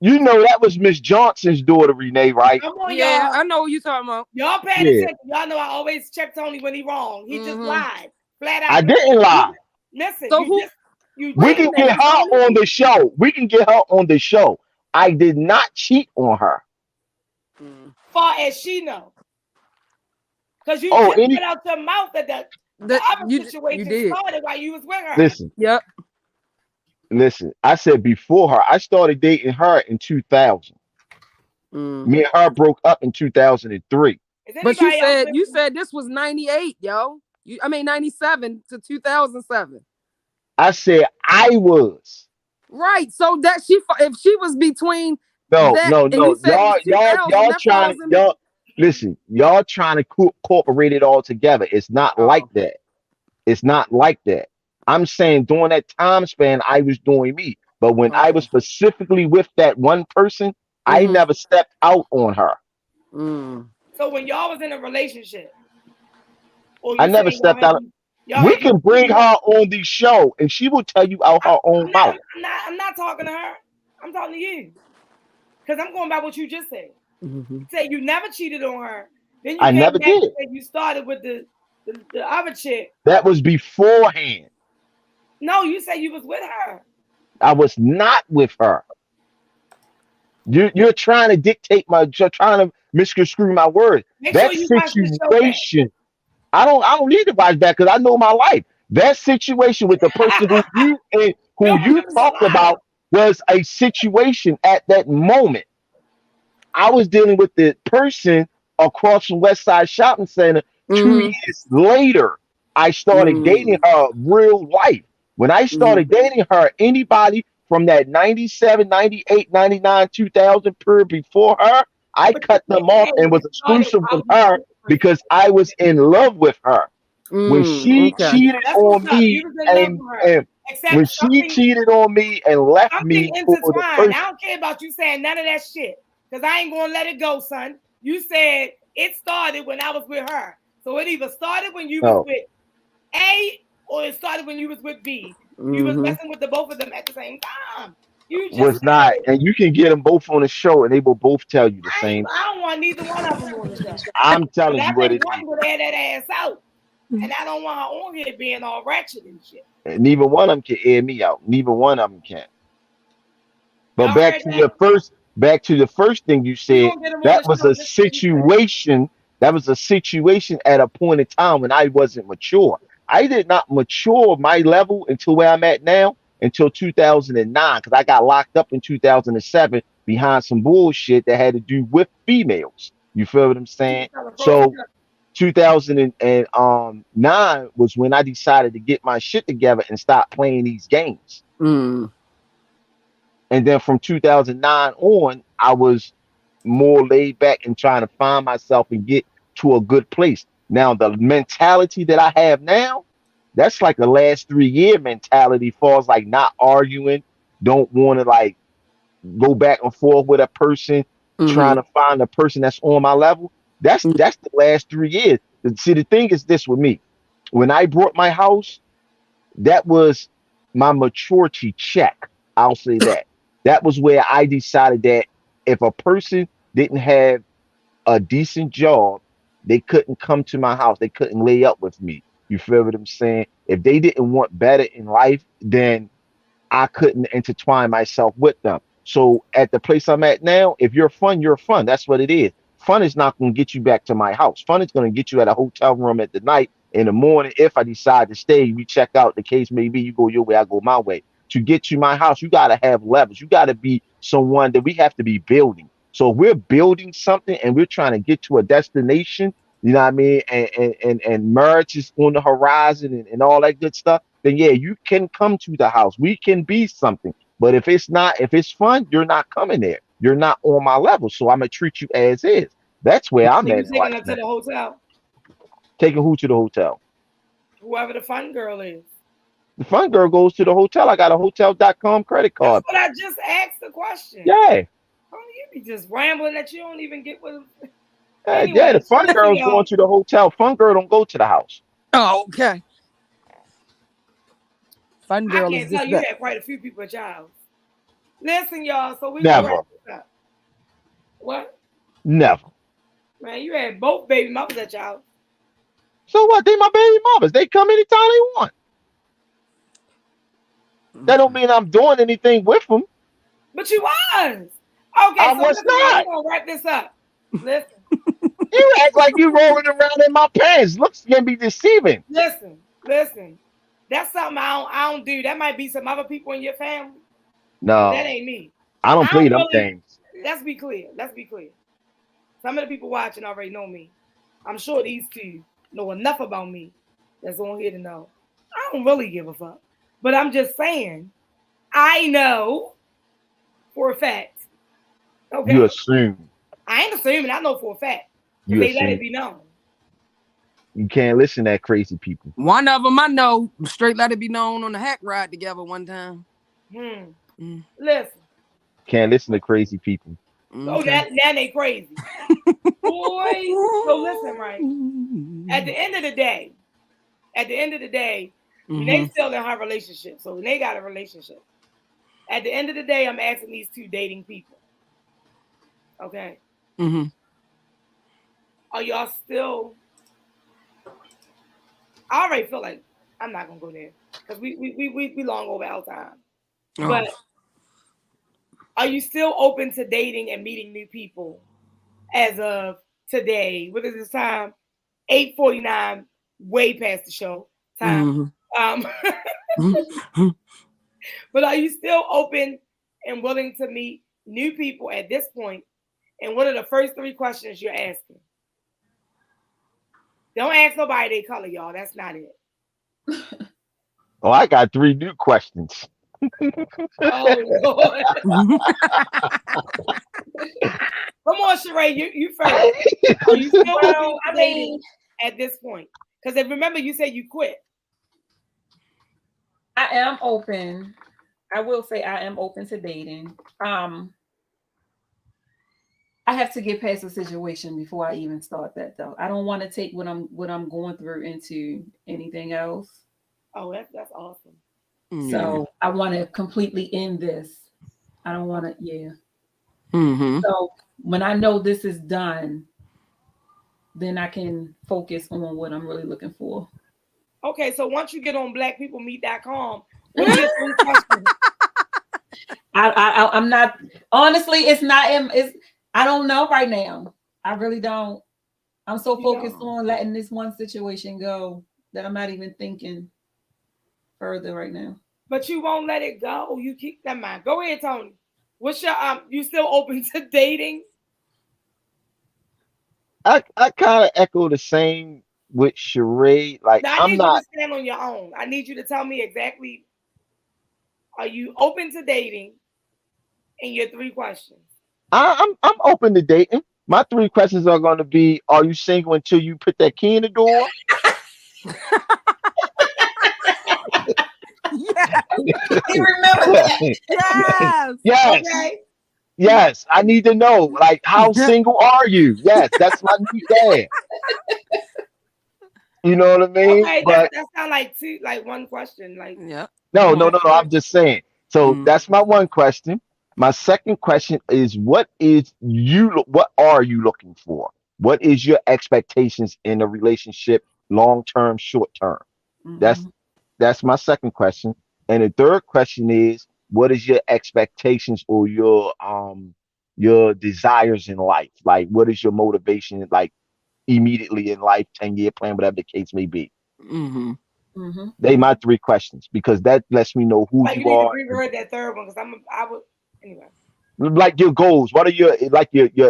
You know that was Miss Johnson's daughter, Renee, right? Come on, Yeah, y'all. I know what you talking about. Y'all paying Yeah. attention. Y'all know I always check Tony when he wrong. He just lied. Flat out. I didn't lie. Listen, So you who? just you We did can that, get her Tony. on the show. We can get her on the show. I did not cheat on her. Far as she know. Because you Oh, just put out your mouth that the other you situation did. started while you was with her. Listen, Yep. listen. I said before her. I started dating her in 2000. Me and her broke up in 2003. But you said this was 98, yo. I mean 97 to 2007. I said I was. Right. So that if she was between No, that no, and no. you said it was 2000, Y'all that trying falls to in y'all listen. Y'all trying to incorporate it all together. It's not like that. It's not like that. I'm saying during that time span, I was doing me. But when I was specifically with that one person, I never stepped out on her. So when y'all was in a relationship, or you I never saying y'all stepped out. y'all We had can bring her on the show, and she will tell you out her own mouth. I'm not talking to her. I'm talking to you. Because I'm going by what you just said. You said you never cheated on her. Then you I came never back and did. said you started with the other chick. That was beforehand. No, you said you was with her. I was not with her. You're trying to dictate you're trying to misconstrue my words. Make That sure you watch the show back. situation, I don't need to watch back because I know my life. That situation with the person who you talked about was a situation at that moment. I was dealing with the person across from West Side Shopping Center. 2 years later, I started dating her real life. When I started dating her, anybody from that 97, 98, 99, 2000 period before her, I cut them off and was exclusive with her because I was in love with her. When she cheated on me and when she cheated on me and left me Something for the intertwined. person. I don't care about you saying none of that shit. Because I ain't gonna let it go, son. You said it started when I was with her. So it either started when you was with A or it started when you was with B. You was messing with the both of them at the same time. You just Was not, and you can get them both on the show, and they will both tell you the same. I don't want neither one of them on the show. I'm telling you what it one is. would air that ass out, and I don't want her on here being all ratchet and shit. And neither one of them can air me out. Neither one of them can. But back to the first thing you said, that was a situation. That was a situation at a point in time when I wasn't mature. I did not mature my level until where I'm at now until 2009 because I got locked up in 2007 behind some bullshit that had to do with females. You feel what I'm saying? So 2009 was when I decided to get my shit together and stop playing these games. And then from 2009 on, I was more laid back and trying to find myself and get to a good place. Now, the mentality that I have now, that's like the last 3 year mentality, falls like not arguing, don't want to like go back and forth with a person, trying to find a person that's on my level. That's the last 3 years. See, the thing is this with me. When I bought my house, that was my maturity check. I'll say that. That was where I decided that if a person didn't have a decent job, they couldn't come to my house. They couldn't lay up with me. You feel what I'm saying? If they didn't want better in life, then I couldn't intertwine myself with them. So at the place I'm at now, if you're fun, you're fun. That's what it is. Fun is not going to get you back to my house. Fun is going to get you at a hotel room at the night. In the morning, if I decide to stay, we check out. The case may be you go your way, I go my way. To get to my house, you got to have levels. You got to be someone that we have to be building. So if we're building something and we're trying to get to a destination, you know what I mean, and marriage is on the horizon and all that good stuff, then yeah, you can come to the house. We can be something. But if it's fun, you're not coming there. You're not on my level. So I'm gonna treat you as is. That's where I'm at. Taking her to the hotel. Taking who to the hotel? Whoever the fun girl is. The fun girl goes to the hotel. I got a hotel.com credit That's card. what I just asked the question. Yeah. Oh, you be just rambling that you don't even get what. Yeah, Anyway, the fun listen, girl's y'all. going to the hotel. Fun girl don't go to the house. Oh, okay. Fun I girl can't is tell just you that. had quite a few people at your house. Listen, y'all. So we Never. gonna wrap this up. What? Never. Man, you had both baby mothers at your house. So what? They my baby mothers. They come anytime they want. That don't mean I'm doing anything with them. But you was. Okay, I so was listen, not. we're gonna wrap this up. Listen, You act like you rolling around in my pants. Looks can be deceiving. listen. That's something I don't do. That might be some other people in your family, but that No, ain't me. I don't play them really. things. Let's be clear. Some of the people watching already know me. I'm sure these two know enough about me that's on here to know. I don't really give a fuck. But I'm just saying, I know for a fact. Okay. You assume. I ain't assuming, I know for a fact. You They let assume. it be known. You can't listen to that crazy people. One of them I know straight let it be known on the hack ride together one time. Listen. Can't listen to crazy people. Oh, now they crazy. Boy, so listen, right? At the end of the day, they still in her relationship. So they got a relationship. At the end of the day, I'm asking these two dating people. Okay. Are y'all still? I already feel like I'm not gonna go there because we long over our time. Oh. But are you still open to dating and meeting new people as of today? What is this time? 8:49, way past the show time. But are you still open and willing to meet new people at this point? And what are the first 3 questions you're asking? Don't ask nobody their color, y'all. That's not it. Oh, I got 3 new questions. Oh Lord. Come on, Sheree, you first. Are you still open to dating at this point? Because remember, you said you quit. I am open. I will say I am open to dating. I have to get past the situation before I even start that, though. I don't want to take what I'm going through into anything else. Oh, that's awesome. So I want to completely end this. I don't want to, yeah. So when I know this is done, then I can focus on what I'm really looking for. Okay, so once you get on blackpeoplemeet.com, what are your 3 questions? I'm not, honestly, it's not, I don't know right now. I really don't. I'm so focused on letting this one situation go that I'm not even thinking further right now. But you won't let it go. You keep that mind. Go ahead, Tony. What's your you still open to dating? I kind of echo the same with Sheree. Like now, I I'm need not. you to stand on your own. I need you to tell me exactly. Are you open to dating? And your 3 questions. I'm open to dating. My 3 questions are going to be: are you single until you put that key in the door? Yes. You remember that? Yes. Yes. Okay. Yes. I need to know. Like, how single are you? Yes, that's my new dad. You know what I mean? Okay, But that sounds like one question. Like no. I'm just saying. So that's my one question. My second question is: what are you looking for? What is your expectations in a relationship, long term, short term? That's my second question. And the third question is: what is your expectations or your desires in life? Like, what is your motivation? Like, immediately in life, 10-year plan, whatever the case may be. They my 3 questions because that lets me know who you need are. to reword that third one because I would anyway. Like your goals. What are your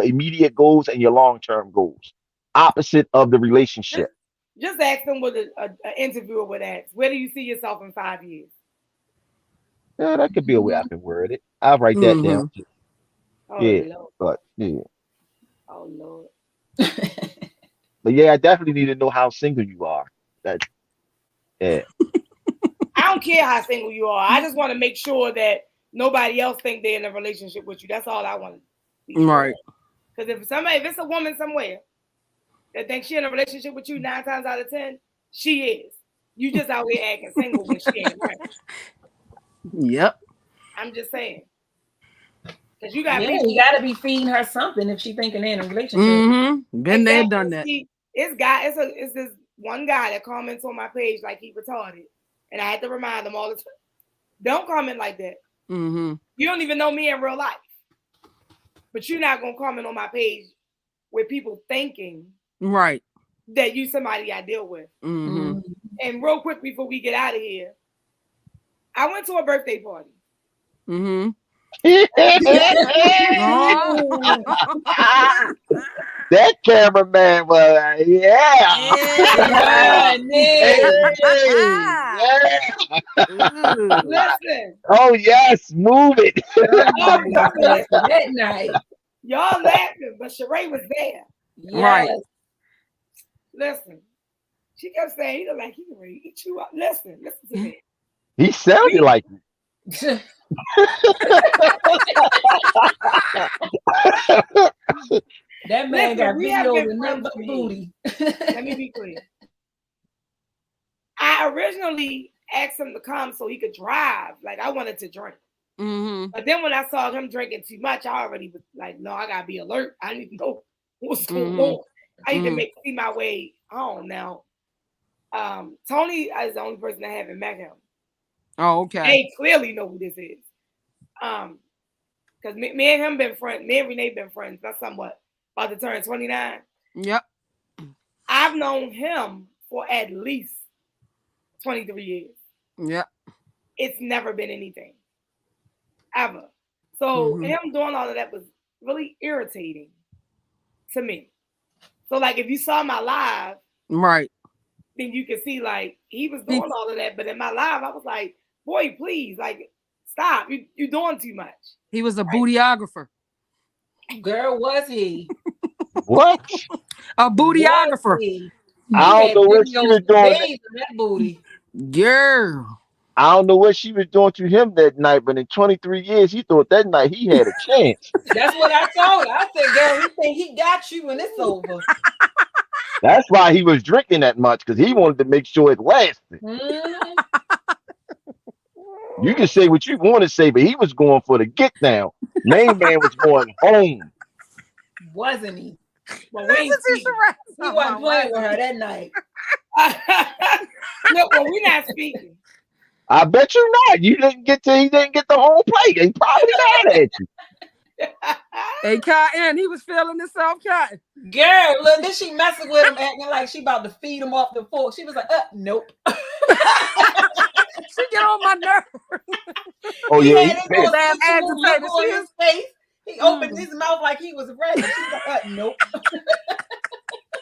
immediate goals and your long-term goals? Opposite of the relationship. Just ask them what an interviewer would ask. Where do you see yourself in 5 years? Yeah, that could be a way I can word it. I'll write that down too. Oh, yeah, Lord. but yeah. Oh Lord. But yeah, I definitely need to know how single you are. Yeah. I don't care how single you are. I just want to make sure that nobody else think they're in a relationship with you. That's all I want. Right. Because if it's a woman somewhere that thinks she in a relationship with you 9 times out of 10, she is. You just out here acting single when she ain't right. Yep. I'm just saying. Because you got you gotta be feeding her something if she thinking they're in a relationship. Mm-hmm. Been there, done that. See, it's this one guy that comments on my page like he retarded. And I had to remind him all the time. Don't comment like that. Mm-hmm. You don't even know me in real life. But you're not gonna comment on my page with people thinking right that you somebody I deal with. Mm-hmm. And real quick before we get out of here, I went to a birthday party. Mm-hmm. That cameraman was Listen. Oh yes, move it. That night. Y'all laughing, but Sheree was there. Yes. Right. Listen. She kept saying, he look like he can ready to eat you up. Listen to me. He sounded like it. That man got we have videos been of nothing friends but for booty. Let me be clear. I originally asked him to come so he could drive. Like I wanted to drink. Mm-hmm. But then when I saw him drinking too much, I already was like, no, I gotta be alert. I need to know what's going on. I need to see my way home now. Tony is the only person that haven't met him. Oh, okay. They clearly know who this is. Because me and him been friends. Me and Renee been friends. That's somewhat about to turn 29. Yep. I've known him for at least 23 years. Yep. It's never been anything. Ever. So him doing all of that was really irritating to me. So like if you saw my live, right, then you can see like he was doing all of that. But in my live, I was like, boy, please, like stop. You're doing too much. He was a bootyographer. Girl, was he? What? A bootyographer. I don't know what she was doing. That booty. Girl. I don't know what she was doing to him that night, but in 23 years, he thought that night he had a chance. That's what I told her. I said, girl, he think he got you when it's over. That's why he was drinking that much, because he wanted to make sure it lasted. You can say what you want to say, but he was going for the get down. Main man was going home. Wasn't he? Well, he wasn't playing with her that night. Look, well, we're not speaking. I bet you not. He didn't get the whole plate. He probably mad at you. Hey, Cotton, he was feeling himself, Cotton. Girl, look, then she messing with him, acting like she about to feed him off the fork. She was like, nope. She get on my nerve. Oh, he yeah. had his little agitated on his face. He opened his mouth like he was ready. She was like, nope.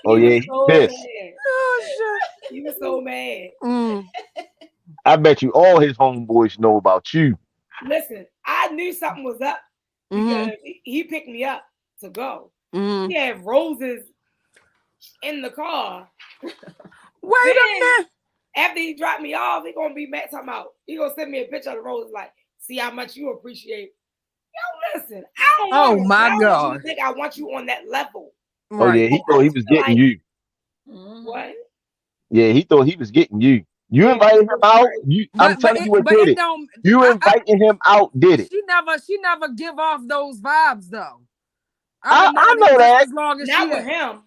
Oh, yeah. He pissed. Oh, shit. He was so mad. I bet you all his homeboys know about you. Listen, I knew something was up because he picked me up to go. He had roses in the car. Wait a minute. After he dropped me off, he gonna be mad talking about. He gonna send me a picture of the roses, like, see how much you appreciate. Yo, listen, I don't know. Oh my God! You think I want you on that level? Oh yeah, he thought he was getting you. What? Yeah, he thought he was getting you. You invited him out. I'm telling you what did it. You inviting him out did it. She never give off those vibes though. I know that. As long as not with him.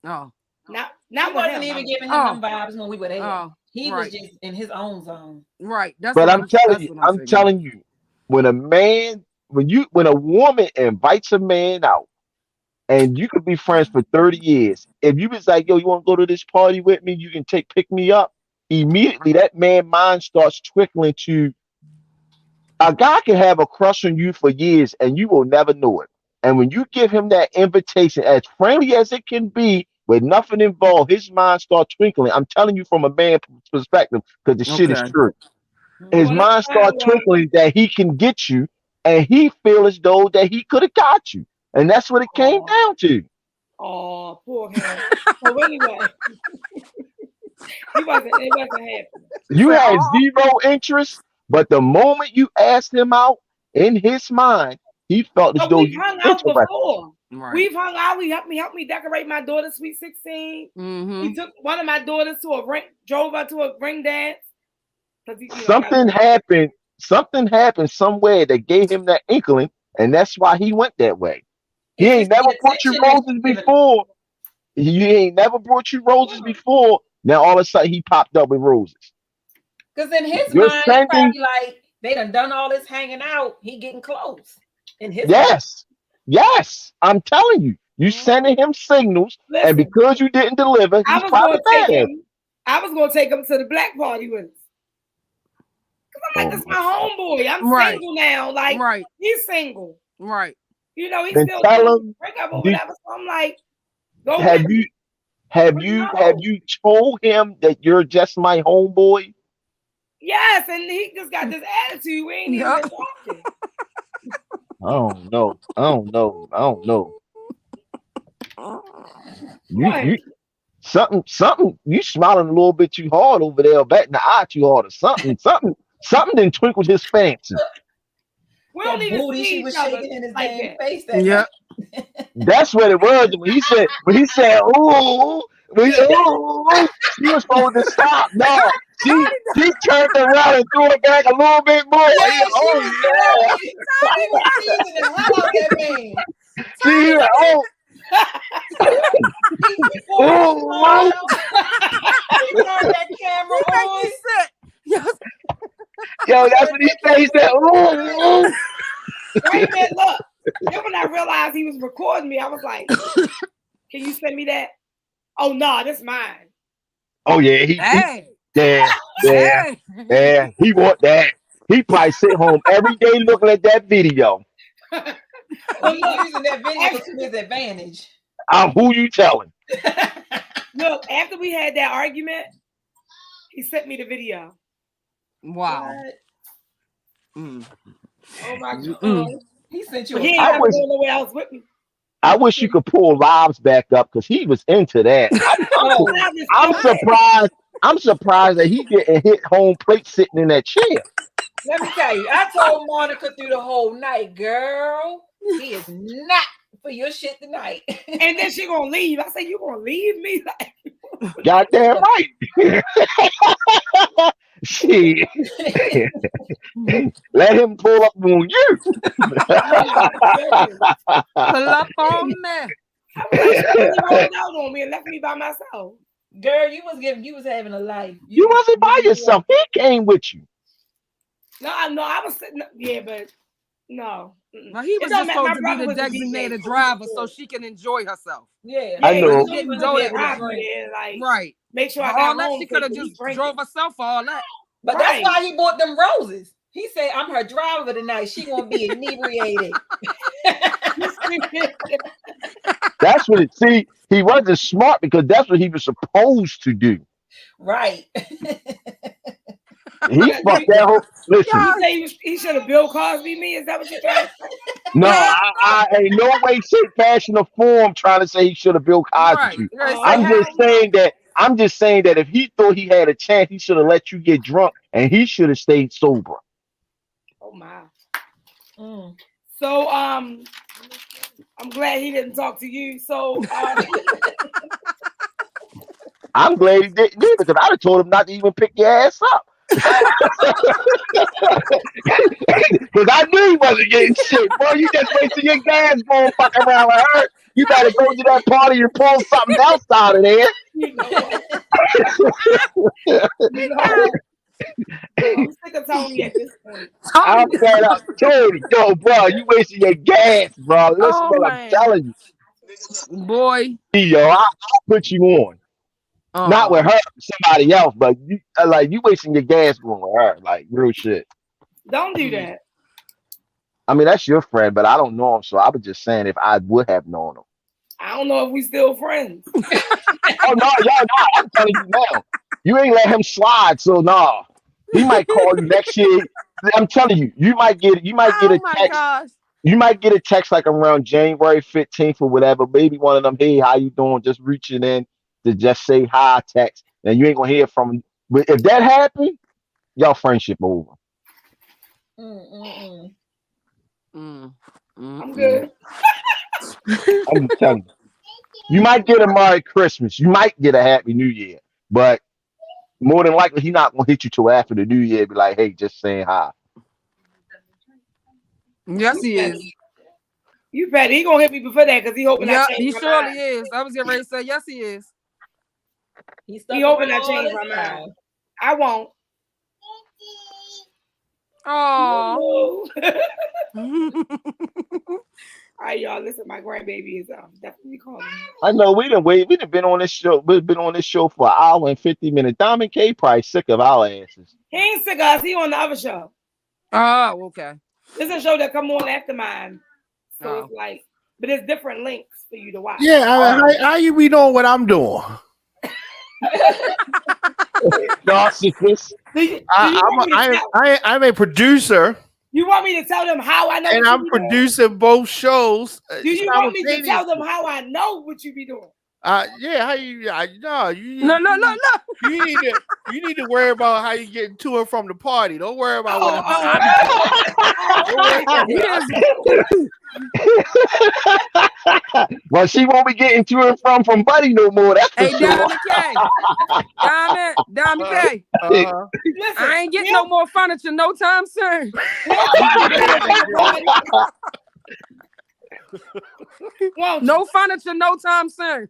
Oh. Not he wasn't even giving him them vibes when we were there. He was just in his own zone. Right. But I'm telling you, when a woman invites a man out, and you could be friends for 30 years, if you was like, yo, you want to go to this party with me? You can pick me up. Immediately, that man's mind starts trickling to. A guy can have a crush on you for years, and you will never know it. And when you give him that invitation, as friendly as it can be, with nothing involved, his mind starts twinkling. I'm telling you from a man's perspective, because the shit is true. His mind starts twinkling that he can get you, and he feels as though that he could have got you. And that's what it came down to. Oh, poor him. So anyway. It wasn't happening. You said, had "Oh." zero interest, but the moment you asked him out, in his mind, he felt as But though we've you hung were out interested. before. Right. We've hung out. He helped me decorate my daughter's sweet 16. Mm-hmm. He took one of my daughters to a ring, drove her to a ring dance. Something happened. Something happened somewhere that gave him that inkling, and that's why he went that way. He It's ain't just the never brought you attention that roses you give it. before. He ain't never brought you roses before. Now all of a sudden he popped up with roses. Because in his You're mind, he sending- probably like they done all this hanging out. He getting close. In his Yes, I'm telling you, you sending him signals, Listen, and because you didn't deliver, I he's was probably going to take mad. him. I was going to take him to the black party with us. Cause I'm like, Oh, this is my homeboy. I'm Right. single now. Like, Right. he's single. Right. You know, he's Then still tell doing him, break up or do- whatever. So I'm like, go Have with you me. have you told him that you're just my homeboy? Yes, and he just got this attitude. We ain't even Yeah. been talking. I don't know. You something you smiling a little bit too hard over there, batting the eye too hard, or something didn't twinkled his fancy. We that don't even booty see she each was other shaking in his like damn that. face. That Yeah. That's what it was when he said ooh, she was supposed to stop. No, she turned around and threw it back a little bit more. Yeah, Oh she was teasing the hell out that man. She was, oh, He oh, turned that camera on. Yes. yo, that's what he said. He said, ooh. Wait a minute, look. Then when I realized he was recording me, I was like, can you send me that? Oh, no, that's mine. Oh yeah, Hey. yeah. He want that. He probably sit home every day looking at that video. He's using that video to his advantage. Who you telling? Look, after we had that argument, he sent me the video. Wow. Oh my God. Mm. He sent you But a he ain't never going nowhere else with me. I wish you could pull Lives back up because he was into that. I'm surprised that he didn't hit home plate sitting in that chair. Let me tell you, I told Monica through the whole night, girl, he is not for your shit tonight. And then she gonna leave. I said, you gonna leave me? Goddamn right. Shit. Let him pull up on you. Pull up on me. He rolled out on me and left me by myself. Girl, you was having a life. You wasn't by yourself. He came with you. No, I was sitting. Yeah, but no. Well, he was just supposed to be the designated driver so she can enjoy herself. Yeah, I know. He was like, Right. Make sure I all got that home she could have so just he drove herself for all that. But that's why he bought them roses. He said, I'm her driver tonight. She gonna be inebriated. That's what he wasn't smart because that's what he was supposed to do. Right. He fucked that whole listen. You say he should have Bill Cosby me? Is that what you're trying to say? No, I ain't no way, shape, fashion, or form trying to say he should have Bill Cosby you. I'm just saying that if he thought he had a chance, he should have let you get drunk and he should have stayed sober. Oh my. So I'm glad he didn't talk to you. So I'm glad he didn't either because I'd have told him not to even pick your ass up. Because I knew he wasn't getting shit, bro. You just wasting your gas going fucking around with her. You better go to that party and pull something else out of there. I'm sick of telling you at this point. I'm saying, Tony, yo, bro, you wasting your gas, bro. Listen what I'm telling you. Boy. Yo, I'll put you on. Not with her, somebody else, but you you wasting your gas going with her, like real shit. Don't do that. I mean, that's your friend, but I don't know him, so I was just saying if I would have known him. I don't know if we still friends. Oh no, I'm telling you now. You ain't let him slide, so nah. He might call you next year. I'm telling you, you might get a text. Gosh. You might get a text like around January 15th or whatever. Maybe one of them, hey, how you doing? Just reaching in to just say hi text. and you ain't gonna hear from him. But if that happened, y'all friendship over. Mm-mm-mm. I'm good. I'm just telling you. You might get a Merry Christmas. You might get a Happy New Year, but more than likely, he's not gonna hit you till after the New Year. Be like, hey, just saying hi. Yes, he is. You bet he gonna hit me before that because he hoping Yeah, I change he my surely mind. is. I was getting ready to say yes, he is. He hoping I change my mind. I won't. Oh. All right, y'all. Listen, my grandbaby is definitely calling me. I know we done wait. We done been on this show. We've been on this show for an hour and 50 minutes. Diamond K probably sick of our asses. He ain't sick of us. He on the other show. Oh, okay. This is a show that come on after mine, so it's like, but it's different links for you to watch. Yeah, I mean, how you be knowing what I'm doing? Narcissist. I'm a producer. You want me to tell them how I know? And I'm producing both shows. Do you want me to tell them how I know what you be doing? Yeah, how you? No. You need to worry about how you get to and from the party. Don't worry about what Well, she won't be getting to and from Buddy no more. That's for sure. Diamond K. Diamond K. Listen, I ain't getting no more furniture no time soon. No furniture no time soon.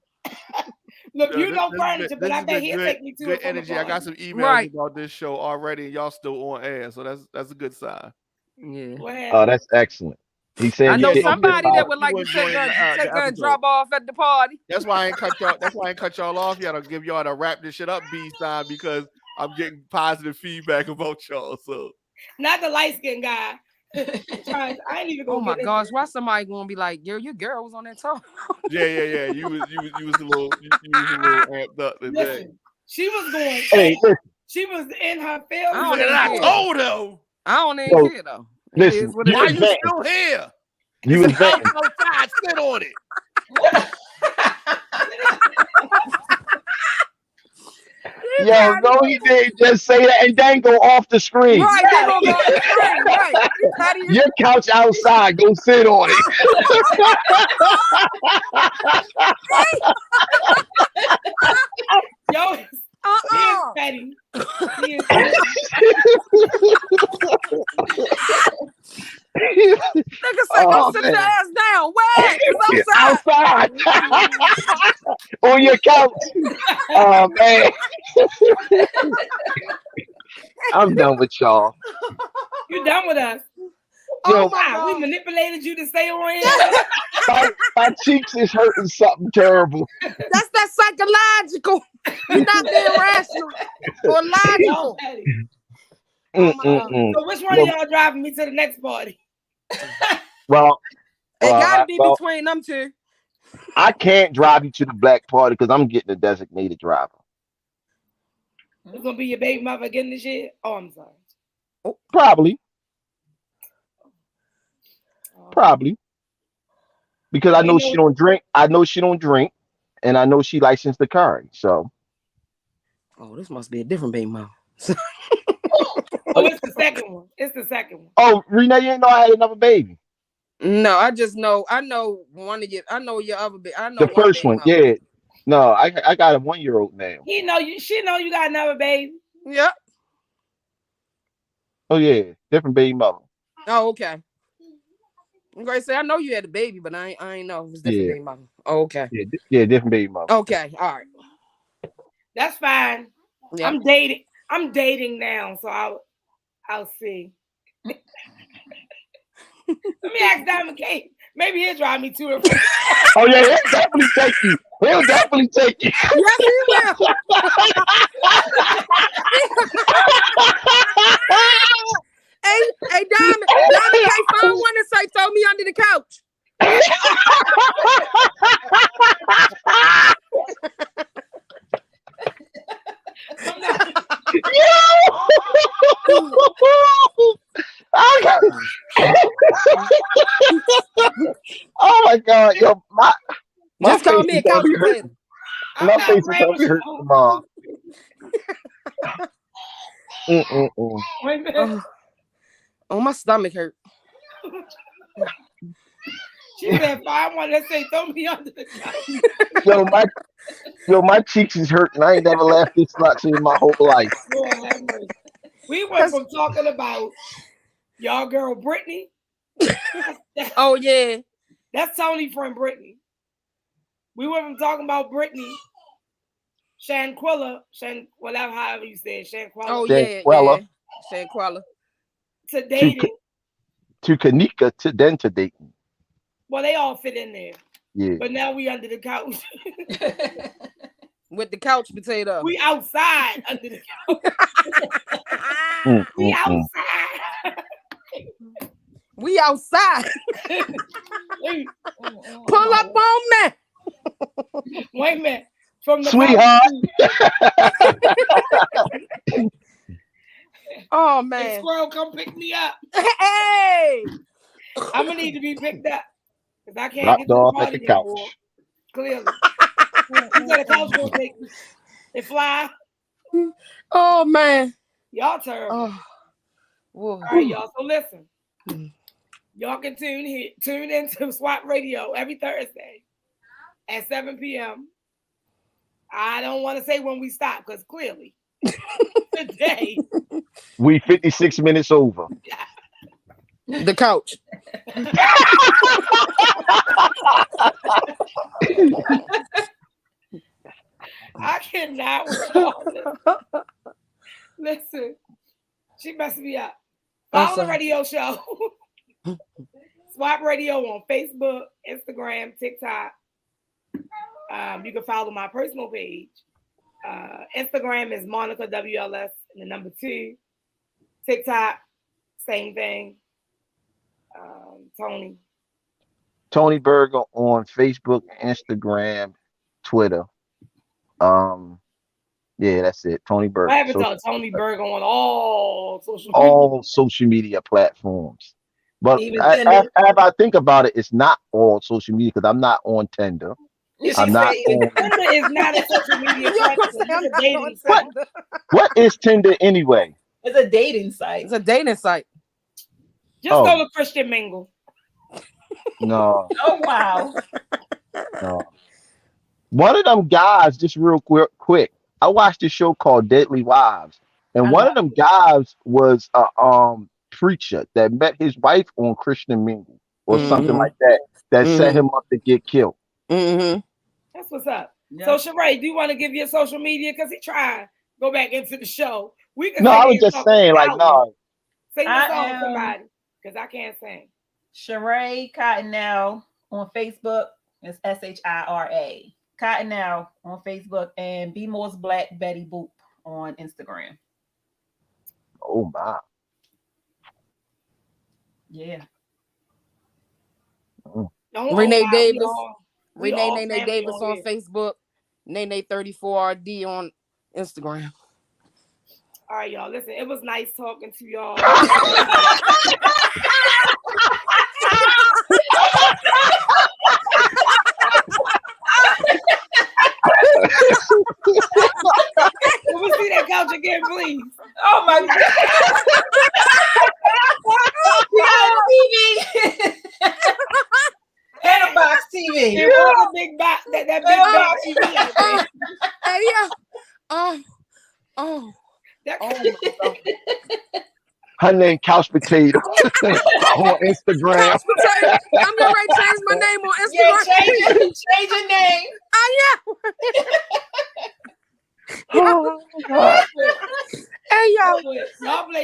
Look, you know furniture, but I bet he'll take me to good it. energy. I got some emails about this show already, and y'all still on air, so that's a good sign. Yeah. Oh, that's excellent. He said, I know somebody that would like to take her and drop off at the party. That's why I ain't cut y'all. That's why I ain't cut y'all off yet. I'll give y'all to wrap this shit up, B-Sign, because I'm getting positive feedback about y'all. So not the light skinned guy. I ain't even gonna. Oh my gosh, why somebody gonna be like, your girl was on that talk? Yeah. You was a little amped up today. Listen, she was going. Hey, she was in her feelings. I told her. I don't even care though. Listen, why you still here? You was betting. outside, sit on it. Yo, no, he didn't just say that and then go off the screen. Right, they gonna go off the screen, right. Your couch outside, go sit on it. Yo, he is petty. He is petty. Nigga say, go sit your ass down. Where? It's outside. On your couch. Oh, man. I'm done with y'all. You done with us? Yo, wow, we manipulated you to stay on here. my cheeks is hurting something terrible. That's that psychological. You're not being rational or logical. So which one of y'all driving me to the next party? Well, it gotta be between them two. I can't drive you to the black party because I'm getting a designated driver. It's gonna be your baby mother getting the shit? Oh, I'm sorry. Probably. Because I know she don't drink. I know she don't drink, and I know she licensed the car. So. Oh, this must be a different baby mom. Oh, it's the second one. It's the second one. Oh, Renee, you didn't know I had another baby. No, I just know. I know one of you. I know your other baby. I know the first one. Yeah. No, I got a 1-year-old now. He know you. She know you got another baby. Yep. Oh yeah, different baby mother. Oh, okay. I'm going to say I know you had a baby, but I ain't know it was different baby mother. Oh, okay. Yeah, different baby mother. Okay, all right. That's fine. Yeah. I'm dating now, so I'll see. Let me ask Diamond K. Maybe he'll drive me to it. Oh yeah, he'll definitely take you. He'll definitely take you. Yes, he will. Hey, Diamond K, phone one and say, throw me under the couch. Oh my God, yo, my just call me a couch potato. My face is gonna be hurting tomorrow. Wait a minute. Oh, my stomach hurt. She said, "I want to say, throw me under the couch." My cheeks is hurting. I ain't never laughed this much in my whole life. Lord have mercy. We went from talking about y'all girl Brittany. Oh yeah, that's Tony friend Brittany. We went from talking about Brittany, Shanquella, whatever, however you say it, Shanquella. Oh yeah, yeah. Shanquella. To dating. To Kanika, to Dayton. Well, they all fit in there. Yeah. But now we under the couch. With the couch potato. We outside under the couch. We outside. We outside. Pull up on me. Wait a minute. From the sweetheart. Oh man. Hey, squirrel, come pick me up. Hey. I'm gonna need to be picked up. Because I can't Dropped get to the off party at the couch. anymore. Clearly. You said the couch gonna take me. It fly. Oh man. Y'all terrible. Oh. All right, y'all. So listen. Y'all can tune into SWAT Radio every Thursday at 7 p.m. I don't want to say when we stop because clearly today we 56 minutes over. The couch. I cannot with y'all. Listen, she messed me up. Follow the radio show. SWAT Radio on Facebook, Instagram, TikTok. You can follow my personal page. Instagram is Monica WLS and the number 2. TikTok, same thing. Tony Berger on Facebook, Instagram, Twitter. Yeah, that's it. Tony Berger. I haven't told Tony Berger on all social media platforms. But Even as I think about it, it's not all social media because I'm not on Tinder. I'm not on. Tinder is not a social media platform. It's a dating site. What is Tinder anyway? It's a dating site. It's a dating site. Just go to Christian Mingle. No. Oh wow. No. One of them guys, just real quick. I watched this show called Deadly Wives, and one of them guys was a preacher that met his wife on Christian Mingle or something like that. That set him up to get killed. That's what's up. Yeah. So Sheree, do you want to give your social media? Because he tried to go back into the show. We can. No, I was just saying, like, no. Sing a song, somebody, because I can't sing. Sheree Cottonelle on Facebook is SHIRA. Cottonelle on Facebook and Be More's Black Betty Boop on Instagram. Oh my. Yeah. Renee Davis. Renee Davis on Facebook. Nene 34RD on Instagram. All right, y'all. Listen, it was nice talking to y'all. Can we see that couch again, please? Oh my God. TV. And a box TV. It was a big box. That big box TV. Hey, yeah. Oh. Her name Couch Potato on Instagram. Couch Potato. I'm gonna change my name on Instagram. Yeah, change your name. Oh yeah. Hey y'all play.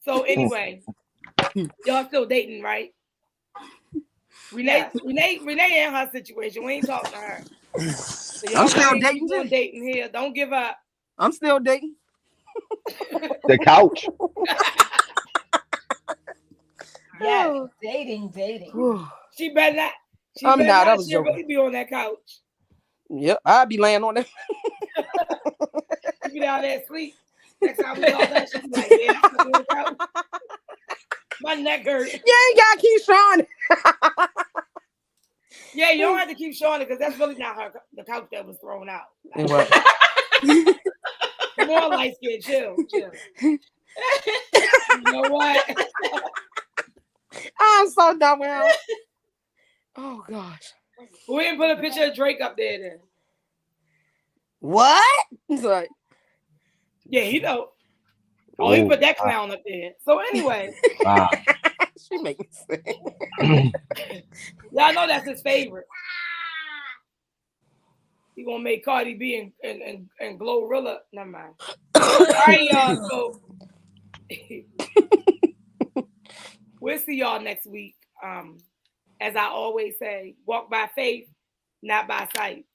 So anyway, y'all still dating, right? Renee in her situation. We ain't talking to her. So I'm still dating. Dating here. Don't give up. I'm still dating. The couch. Yeah, dating. She better not. I'm not. I was joking. Really be on that couch. Yep, I'll be laying on it. You be down there asleep. Next time we all that, she be like, yeah, I'm on the couch. My neck hurts. You ain't gotta keep showing it. Yeah, you don't have to keep showing it because that's really not the couch that was thrown out. Come on, light skin, chill. You know what? I'm so done with him. Oh gosh. We didn't put a picture of Drake up there then. What? He's like, yeah, you know. Oh, he put that clown up there. So anyway. Wow. She make me sick. Y'all know that's his favorite. He gonna make Cardi B and Glorilla. Never mind. All right, y'all. So we'll see y'all next week. As I always say, walk by faith, not by sight.